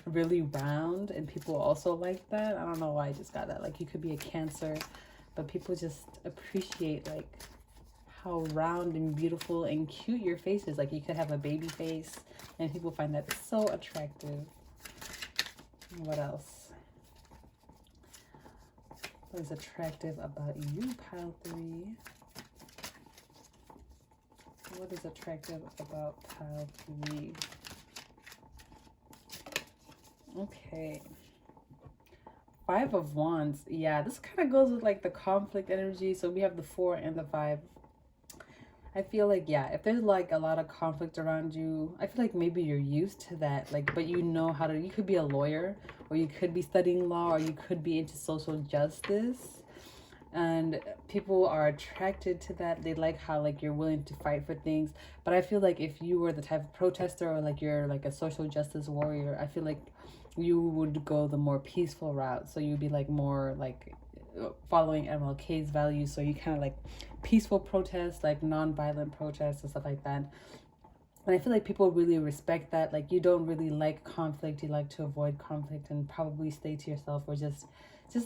really round and people also like that. I don't know why I just got that. Like you could be a Cancer, but people just appreciate like how round and beautiful and cute your face is. Like you could have a baby face and people find that so attractive. What else? What is attractive about you, pile 3? What is attractive about pile 3? Okay. 5 of Wands. Yeah, this kind of goes with like the conflict energy. So we have the 4 and the 5. I feel like, yeah, if there's like a lot of conflict around you, I feel like maybe you're used to that. Like, but you know how to, you could be a lawyer or you could be studying law or you could be into social justice. And people are attracted to that. They like how like you're willing to fight for things. But I feel like if you were the type of protester or like you're like a social justice warrior, I feel like you would go the more peaceful route. So you'd be like more like following MLK's values. So you kind of like peaceful protests, like non-violent protests and stuff like that. And I feel like people really respect that. Like you don't really like conflict. You like to avoid conflict and probably stay to yourself or just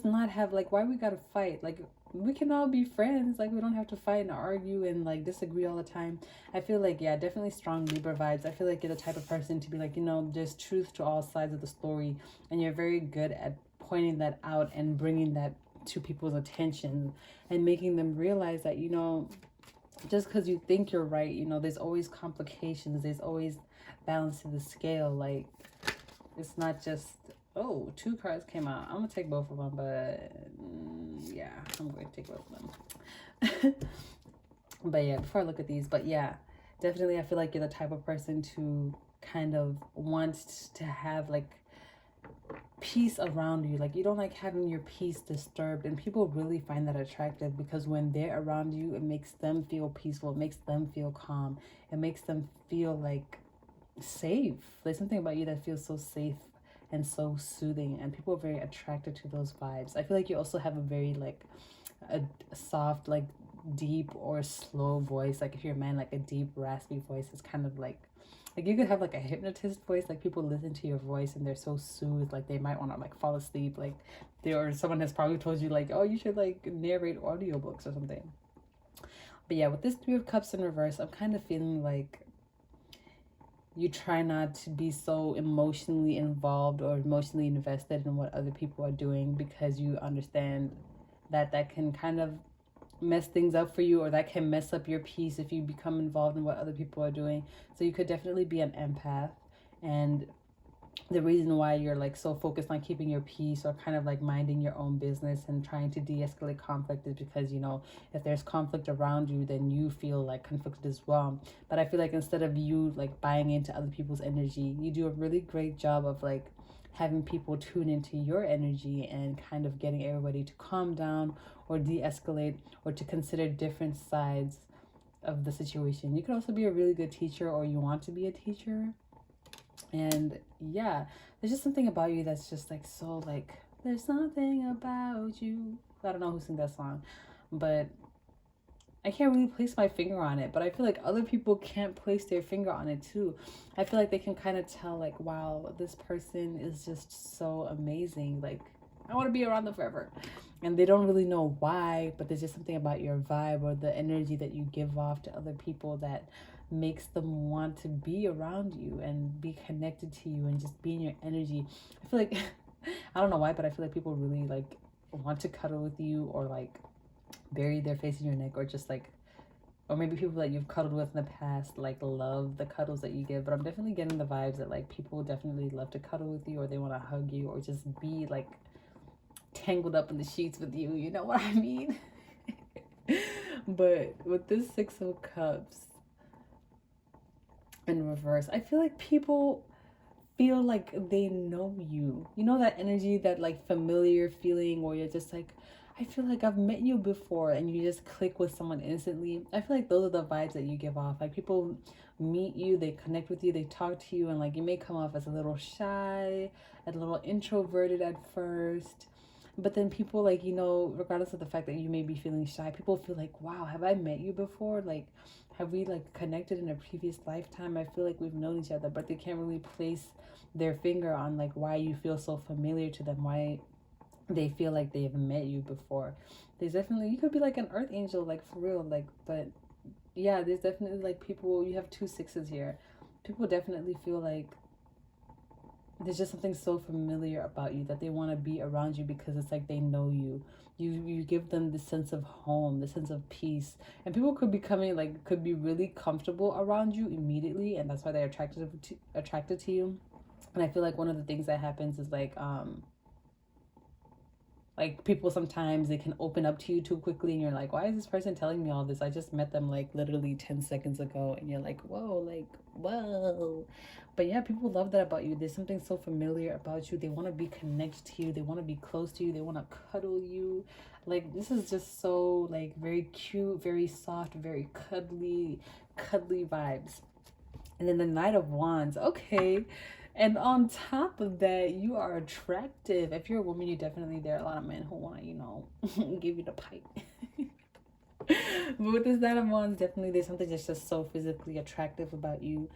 not have like, why we gotta fight? Like we can all be friends. Like we don't have to fight and argue and like disagree all the time. I feel like, yeah, definitely strong Libra vibes. I feel like you're the type of person to be like, you know, there's truth to all sides of the story and you're very good at pointing that out and bringing that to people's attention and making them realize that, you know, just because you think you're right, you know, there's always complications. There's always balance to the scale. Like it's not just, oh, 2 cards came out. I'm gonna take both of them, but yeah, I'm going to take both of them. But yeah, before I look at these, but yeah, definitely I feel like you're the type of person to kind of want to have like peace around you. Like you don't like having your peace disturbed, and people really find that attractive because when they're around you, it makes them feel peaceful, it makes them feel calm, it makes them feel like safe. There's something about you that feels so safe and so soothing, and people are very attracted to those vibes. I feel like you also have a very like a soft, like deep or slow voice. Like if you're a man, like a deep raspy voice is kind of like you could have like a hypnotist voice. Like people listen to your voice and they're so soothed, like they might want to like fall asleep. Like or someone has probably told you like, oh, you should like narrate audiobooks or something. But yeah, with this 3 of Cups in reverse, I'm kind of feeling like you try not to be so emotionally involved or emotionally invested in what other people are doing because you understand that that can kind of mess things up for you, or that can mess up your peace if you become involved in what other people are doing. So you could definitely be an empath. And the reason why you're like so focused on keeping your peace or kind of like minding your own business and trying to de-escalate conflict is because, you know, if there's conflict around you, then you feel like conflicted as well. But I feel like instead of you like buying into other people's energy, you do a really great job of like having people tune into your energy and kind of getting everybody to calm down or de-escalate or to consider different sides of the situation. You could also be a really good teacher, or you want to be a teacher. And yeah, there's just something about you that's just like so like, there's something about you. I don't know who sings that song, but I can't really place my finger on it. But I feel like other people can't place their finger on it too. I feel like they can kind of tell like, wow, this person is just so amazing. Like, I want to be around them forever. And they don't really know why, but there's just something about your vibe or the energy that you give off to other people that makes them want to be around you and be connected to you and just be in your energy. I feel like, I don't know why, but I feel like people really like want to cuddle with you, or like bury their face in your neck, or just like, or maybe people that you've cuddled with in the past like love the cuddles that you give. But I'm definitely getting the vibes that like people definitely love to cuddle with you, or they want to hug you, or just be like tangled up in the sheets with you. You know what I mean? But with this Six of Cups in reverse, I feel like people feel like they know you. You know that energy, that like familiar feeling where you're just like, I feel like I've met you before, and you just click with someone instantly. I feel like those are the vibes that you give off. Like people meet you, they connect with you, they talk to you, and like you may come off as a little shy, a little introverted at first. But then people like, you know, regardless of the fact that you may be feeling shy, people feel like, wow, have I met you before? Like, have we like connected in a previous lifetime? I feel like we've known each other, but they can't really place their finger on like why you feel so familiar to them, why they feel like they've met you before. There's definitely, you could be like an earth angel, like for real, like, but yeah, there's definitely like people, you have 2 6s here. People definitely feel like there's just something so familiar about you that they want to be around you, because it's like they know you. You give them the sense of home, the sense of peace. And people could be coming, like, could be really comfortable around you immediately, and that's why they're attracted to you. And I feel like one of the things that happens is like people sometimes they can open up to you too quickly, and you're like, why is this person telling me all this? I just met them like literally 10 seconds ago. And you're like, whoa, like, whoa. But yeah, people love that about you. There's something so familiar about you. They want to be connected to you, they want to be close to you, they want to cuddle you. Like, this is just so like very cute, very soft, very cuddly vibes. And then the Knight of Wands, okay. And on top of that, you are attractive. If you're a woman, you definitely, there are a lot of men who want to, you know, give you the pipe. But with this Knight of Wands, definitely there's something that's just so physically attractive about you.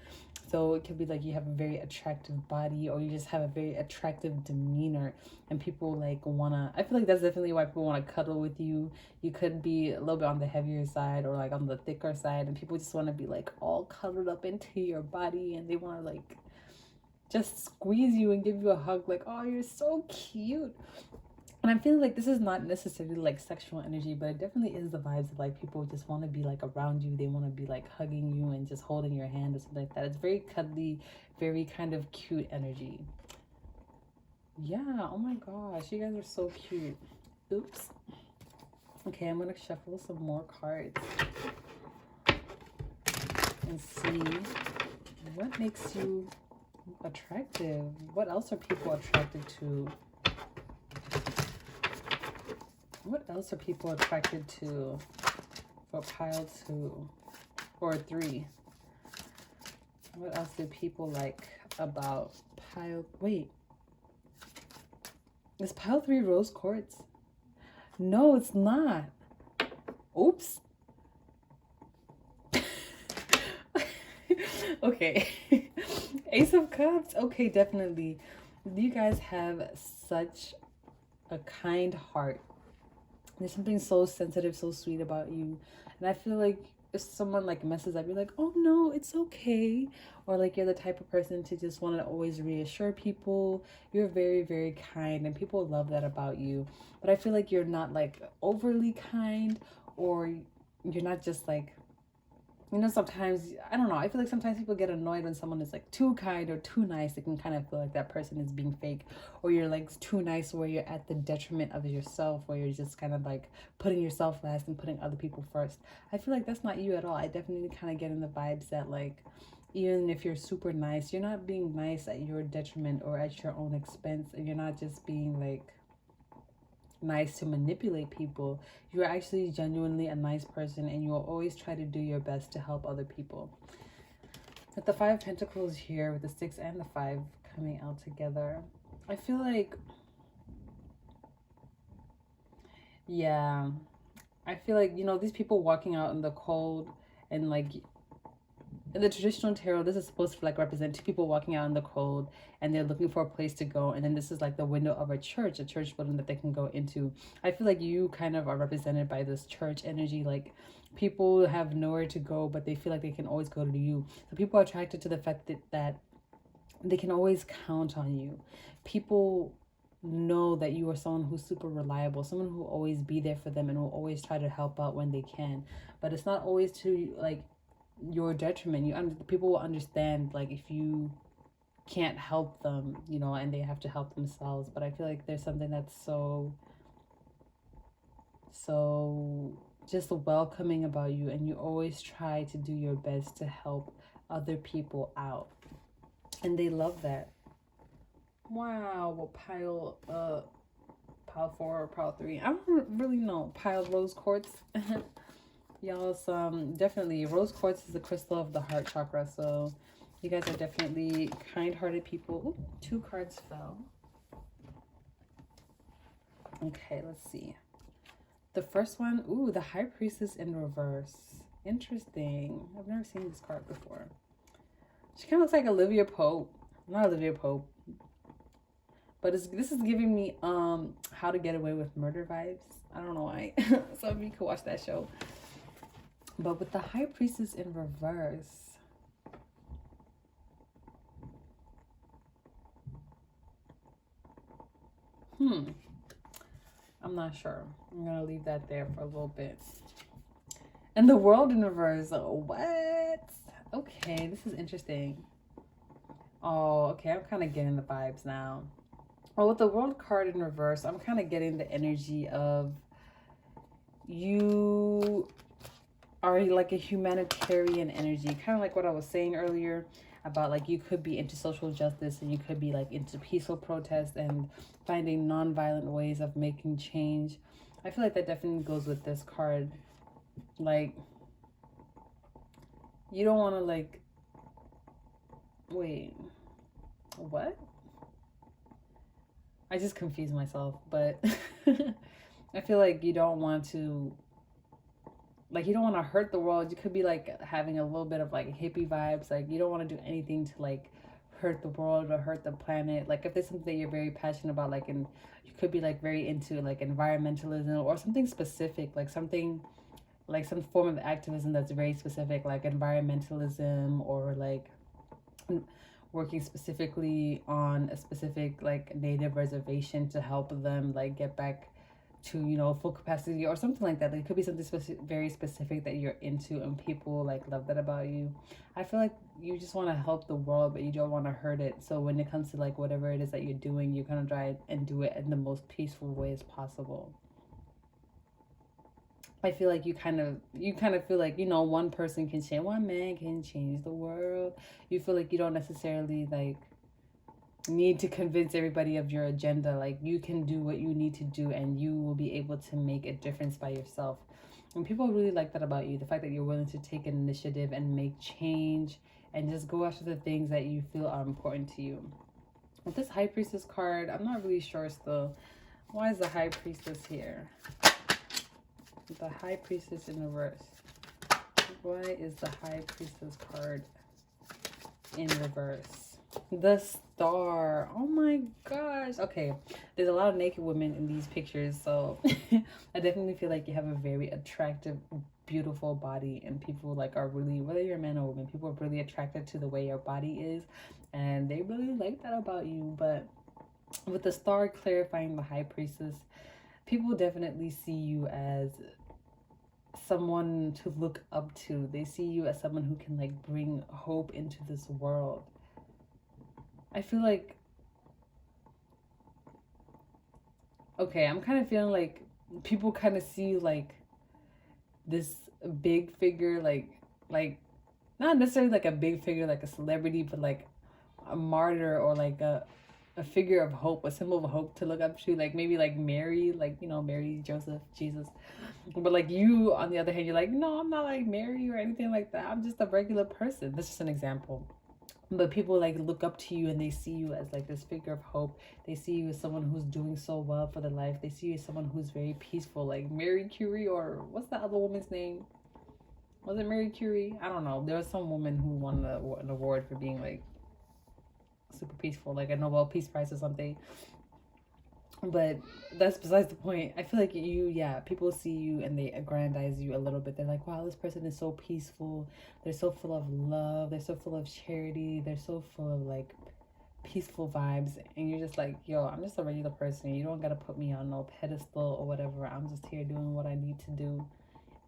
So it could be like you have a very attractive body, or you just have a very attractive demeanor, and people like wanna, I feel like that's definitely why people want to cuddle with you. You could be a little bit on the heavier side or like on the thicker side, and people just want to be like all cuddled up into your body, and they want to like just squeeze you and give you a hug, like, oh, you're so cute. And I'm feeling like this is not necessarily like sexual energy, but it definitely is the vibes of like people just want to be like around you. They want to be like hugging you and just holding your hand or something like that. It's very cuddly, very kind of cute energy. Yeah, oh my gosh, you guys are so cute. Oops. Okay, I'm gonna shuffle some more cards and see what makes you attractive. What else are people attracted to? What else are people attracted to for pile 2 or 3? What else do people like about pile? Wait, is pile 3 rose quartz? No, it's not. Oops. Okay. Ace of Cups. Okay, definitely. You guys have such a kind heart. There's something so sensitive, so sweet about you. And I feel like if someone like messes up, you're like, oh no, it's okay. Or like you're the type of person to just want to always reassure people. You're very, very kind, and people love that about you. But I feel like you're not like overly kind, or you're not just like, you know, sometimes, I don't know, I feel like sometimes people get annoyed when someone is like too kind or too nice. They can kind of feel like that person is being fake, or you're like too nice where you're at the detriment of yourself, where you're just kind of like putting yourself last and putting other people first. I feel like that's not you at all. I definitely kind of get in the vibes that like, even if you're super nice, you're not being nice at your detriment or at your own expense, and you're not just being like nice to manipulate people. You're actually genuinely a nice person, and you will always try to do your best to help other people. With the Five of Pentacles here, with the 6 and the 5 coming out together, I feel like, yeah, I feel like, you know, these people walking out in the cold, and like in the traditional tarot, this is supposed to like represent two people walking out in the cold, and they're looking for a place to go, and then this is like the window of a church building that they can go into. I feel like you kind of are represented by this church energy. Like, people have nowhere to go, but they feel like they can always go to you. So people are attracted to the fact that they can always count on you. People know that you are someone who's super reliable, someone who will always be there for them and will always try to help out when they can. But it's not always to like your detriment. People will understand like if you can't help them, you know, and they have to help themselves. But I feel like there's something that's so just welcoming about you, and you always try to do your best to help other people out, and they love that. Wow. Well, pile 4 or pile 3, I don't really know. Pile rose quartz. Y'all, definitely rose quartz is the crystal of the heart chakra, so you guys are definitely kind-hearted people. Ooh, 2 cards fell. Okay, let's see. The first one, ooh, the High Priestess in reverse. Interesting. I've never seen this card before. She kind of looks like Olivia Pope. Not Olivia Pope, but this is giving me How to Get Away with Murder vibes. I don't know why. So if you could watch that show. But with the High Priestess in reverse, I'm not sure. I'm gonna leave that there for a little bit. And the World in reverse. What? Okay, this is interesting. Oh, okay, I'm kind of getting the vibes now. Well, with the World card in reverse, I'm kind of getting the energy of you are like a humanitarian energy, kind of like what I was saying earlier about like you could be into social justice, and you could be like into peaceful protest and finding non-violent ways of making change. I feel like that definitely goes with this card. Like, you don't want to like, wait, what? I just confused myself, but I feel like you don't want to, like, you don't want to hurt the world. You could be like having a little bit of like hippie vibes. Like, you don't want to do anything to like hurt the world or hurt the planet. Like, if there's something that you're very passionate about, like, and you could be like very into like environmentalism or something specific, like something like some form of activism that's very specific, like environmentalism, or like working specifically on a specific like native reservation to help them like get back to, you know, full capacity or something like that. Like, it could be something very specific that you're into, and people like love that about you. I feel like you just want to help the world, but you don't want to hurt it. So when it comes to like whatever it is that you're doing, you kind of try and do it in the most peaceful way as possible. I feel like you kind of feel like, you know, one person can change, one man can change the world. You feel like you don't necessarily like need to convince everybody of your agenda. Like, you can do what you need to do, and you will be able to make a difference by yourself. And people really like that about you, the fact that you're willing to take an initiative and make change and just go after the things that you feel are important to you. With this High Priestess card, I'm not really sure still. Why is the High Priestess here? The High Priestess in reverse. Why is the High Priestess card in reverse? The Star. Oh my gosh. Okay, there's a lot of naked women in these pictures, so I definitely feel like you have a very attractive, beautiful body, and people like are really, whether you're a man or woman, people are really attracted to the way your body is, and they really like that about you. But with the Star clarifying the High Priestess, people definitely see you as someone to look up to. They see you as someone who can like bring hope into this world. I feel like, okay, I'm kind of feeling like people kind of see you like this big figure, like not necessarily like a big figure, like a celebrity, but like a martyr, or like a figure of hope, a symbol of hope to look up to, like maybe like Mary, like, you know, Mary, Joseph, Jesus. But like you, on the other hand, you're like, no, I'm not like Mary or anything like that. I'm just a regular person. That's just an example. But people like look up to you and they see you as like this figure of hope. They see you as someone who's doing so well for their life. They see you as someone who's very peaceful, like Mary Curie, or what's the other woman's name? Was it Mary Curie? I don't know. There was some woman who won an award for being like super peaceful, like a Nobel Peace Prize or something. But that's besides the point. I feel like you, yeah, people see you and they aggrandize you a little bit. They're like, wow, this person is so peaceful. They're so full of love. They're so full of charity. They're so full of like peaceful vibes. And you're just like, yo, I'm just a regular person. You don't got to put me on no pedestal or whatever. I'm just here doing what I need to do.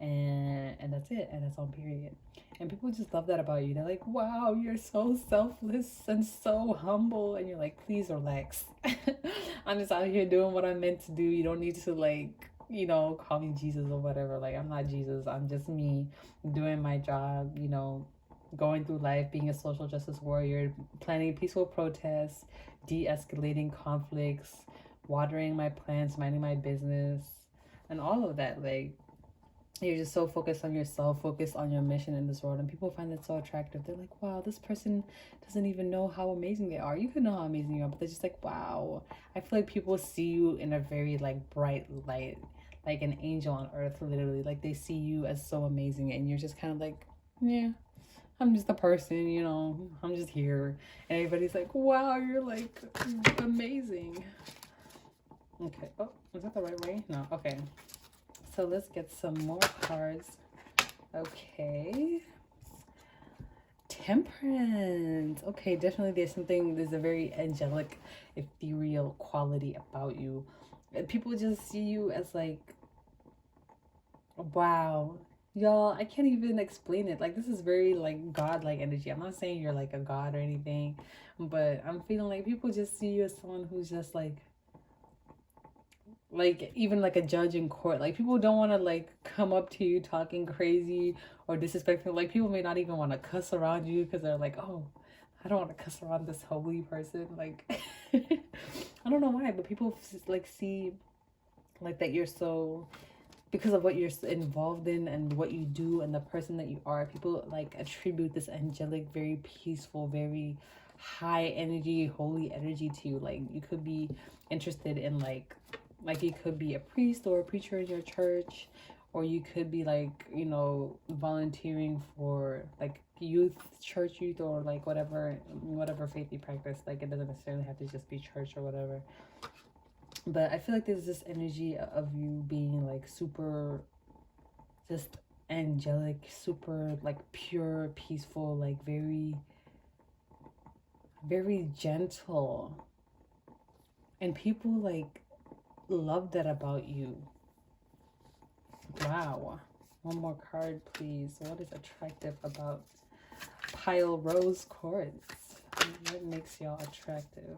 And that's it. And that's on period. And people just love that about you. They're like, wow, you're so selfless and so humble. And you're like, please relax. I'm just out here doing what I'm meant to do. You don't need to like, you know, call me Jesus or whatever. Like, I'm not Jesus. I'm just me doing my job, you know, going through life, being a social justice warrior, planning peaceful protests, de-escalating conflicts, watering my plants, minding my business, and all of that. Like, you're just so focused on yourself, focused on your mission in this world, and people find that so attractive. They're like, wow, this person doesn't even know how amazing they are. You could know how amazing you are, but they're just like, wow. I feel like people see you in a very like bright light, like an angel on earth, literally. Like, they see you as so amazing, and you're just kind of like, yeah, I'm just a person, you know, I'm just here. And everybody's like, wow, you're like amazing. Okay, oh, is that the right way? No, okay. So let's get some more cards. Okay. Temperance. Okay, definitely there's a very angelic, ethereal quality about you. People just see you as like, wow. Y'all, I can't even explain it. Like, this is very like God-like energy. I'm not saying you're like a god or anything, but I'm feeling like people just see you as someone who's just like even like a judge in court. Like, people don't want to like come up to you talking crazy or disrespectful. Like, people may not even want to cuss around you because they're like, oh, I don't want to cuss around this holy person. Like, I don't know why, but people like see like that you're so, because of what you're involved in and what you do and the person that you are, people like attribute this angelic, very peaceful, very high energy, holy energy to you. Like, you could be interested in like you could be a priest or a preacher in your church, or you could be like, you know, volunteering for like church youth, or like whatever faith you practice. Like, it doesn't necessarily have to just be church or whatever. But I feel like there's this energy of you being like super just angelic, super like pure, peaceful, like very, very gentle. And people like love that about you. Wow. One more card, please. What is attractive about Pile Rose Quartz? What makes y'all attractive?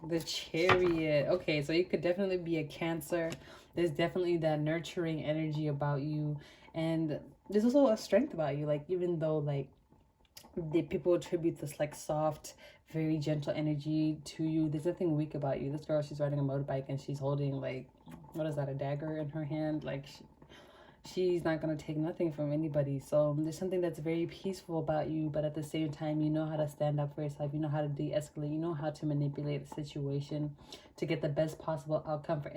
The Chariot. Okay, so you could definitely be a Cancer. There's definitely that nurturing energy about you, and there's also a strength about you. Like, even though like people attribute this like soft, very gentle energy to you, there's nothing weak about you. This girl, she's riding a motorbike and she's holding like, what is that, a dagger in her hand. Like, she's not going to take nothing from anybody. So there's something that's very peaceful about you, but at the same time, you know how to stand up for yourself. You know how to de-escalate. You know how to manipulate the situation to get the best possible outcome for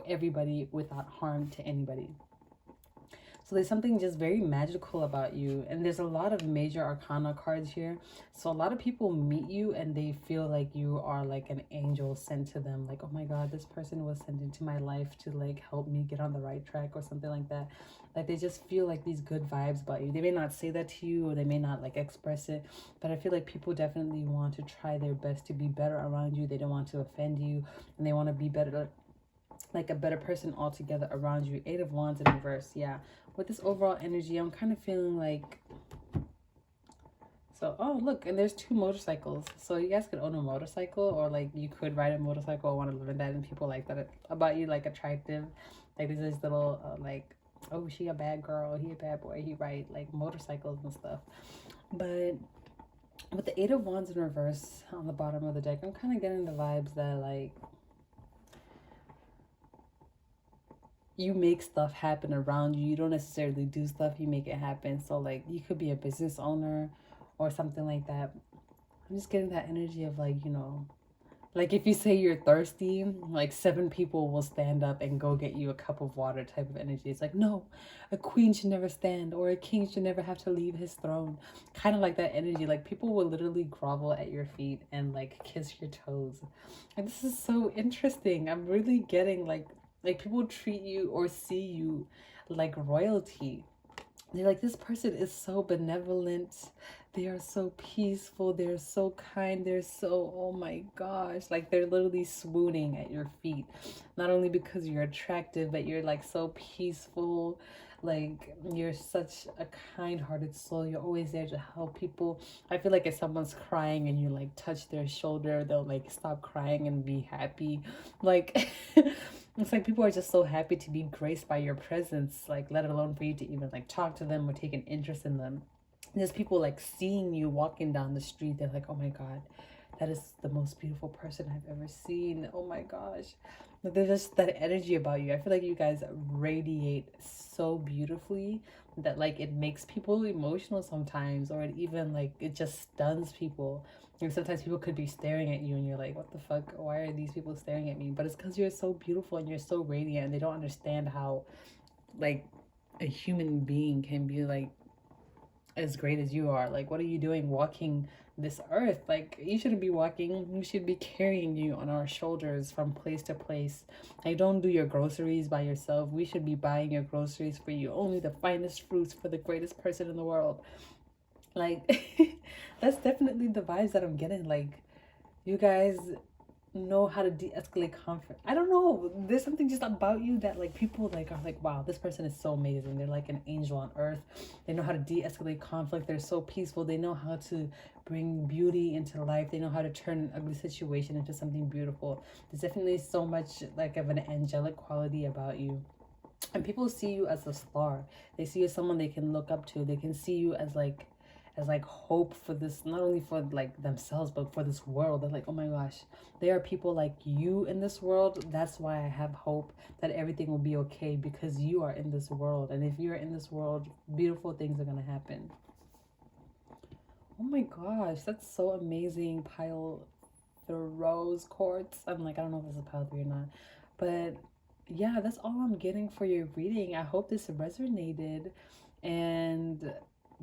everybody without harm to anybody. So there's something just very magical about you. And there's a lot of major arcana cards here. So a lot of people meet you and they feel like you are like an angel sent to them. Like, oh my God, this person was sent into my life to like help me get on the right track or something like that. Like, they just feel like these good vibes about you. They may not say that to you, or they may not like express it, but I feel like people definitely want to try their best to be better around you. They don't want to offend you, and they want to be better like a better person altogether around you. 8 of Wands in reverse. Yeah, with this overall energy, I'm kind of feeling like, so, oh, look, and there's 2 motorcycles. So you guys could own a motorcycle, or like you could ride a motorcycle or want to learn that, and people like that about you, like attractive. Like there's this little like, oh, she a bad girl, he a bad boy, he ride like motorcycles and stuff. But with the 8 of Wands in reverse on the bottom of the deck, I'm kind of getting the vibes that like you make stuff happen around you. You don't necessarily do stuff, you make it happen. So like you could be a business owner or something like that. I'm just getting that energy of like, you know, like if you say you're thirsty, like 7 people will stand up and go get you a cup of water type of energy. It's like, no, a queen should never stand, or a king should never have to leave his throne. Kind of like that energy. Like people will literally grovel at your feet and like kiss your toes. And this is so interesting. I'm really getting like people treat you or see you like royalty. They're like, this person is so benevolent, they are so peaceful, they're so kind, they're so, oh my gosh, like they're literally swooning at your feet. Not only because you're attractive, but you're like so peaceful, like you're such a kind-hearted soul. You're always there to help people. I feel like if someone's crying and you like touch their shoulder, they'll like stop crying and be happy. Like it's like people are just so happy to be graced by your presence, like let alone for you to even like talk to them or take an interest in them. There's people like seeing you walking down the street, they're like, oh my god, that is the most beautiful person I've ever seen. Oh my gosh. Like there's just that energy about you. I feel like you guys radiate so beautifully that like it makes people emotional sometimes, or it even like it just stuns people. And sometimes people could be staring at you and you're like, what the fuck? Why are these people staring at me? But it's because you're so beautiful and you're so radiant, and they don't understand how like a human being can be like as great as you are. Like, what are you doing walking this earth? Like, you shouldn't be walking. We should be carrying you on our shoulders from place to place. Like, don't do your groceries by yourself. We should be buying your groceries for you. Only the finest fruits for the greatest person in the world. Like, that's definitely the vibes that I'm getting. Like, you guys know how to de-escalate conflict. I don't know, there's something just about you that like people like are like, wow, this person is so amazing, they're like an angel on earth. They know how to de-escalate conflict, they're so peaceful, they know how to bring beauty into life, they know how to turn an ugly situation into something beautiful. There's definitely so much like of an angelic quality about you. And people see you as a star. They see you as someone they can look up to. They can see you as like hope for this, not only for like themselves but for this world. They're like, oh my gosh, there are people like you in this world. That's why I have hope that everything will be okay, because you are in this world, and if you're in this world, beautiful things are gonna happen. Oh my gosh, that's so amazing. Pile the rose quartz. I'm like, I don't know if this is pile 3 or not, but yeah, that's all I'm getting for your reading. I hope this resonated, and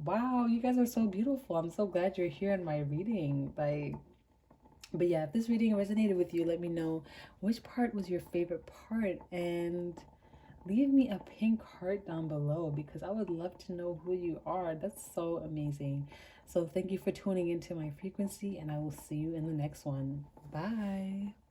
wow, you guys are so beautiful. I'm so glad you're here in my reading. Like, but yeah, if this reading resonated with you, let me know which part was your favorite part, and leave me a pink heart down below, because I would love to know who you are. That's so amazing. So thank you for tuning into my frequency, and I will see you in the next one. Bye.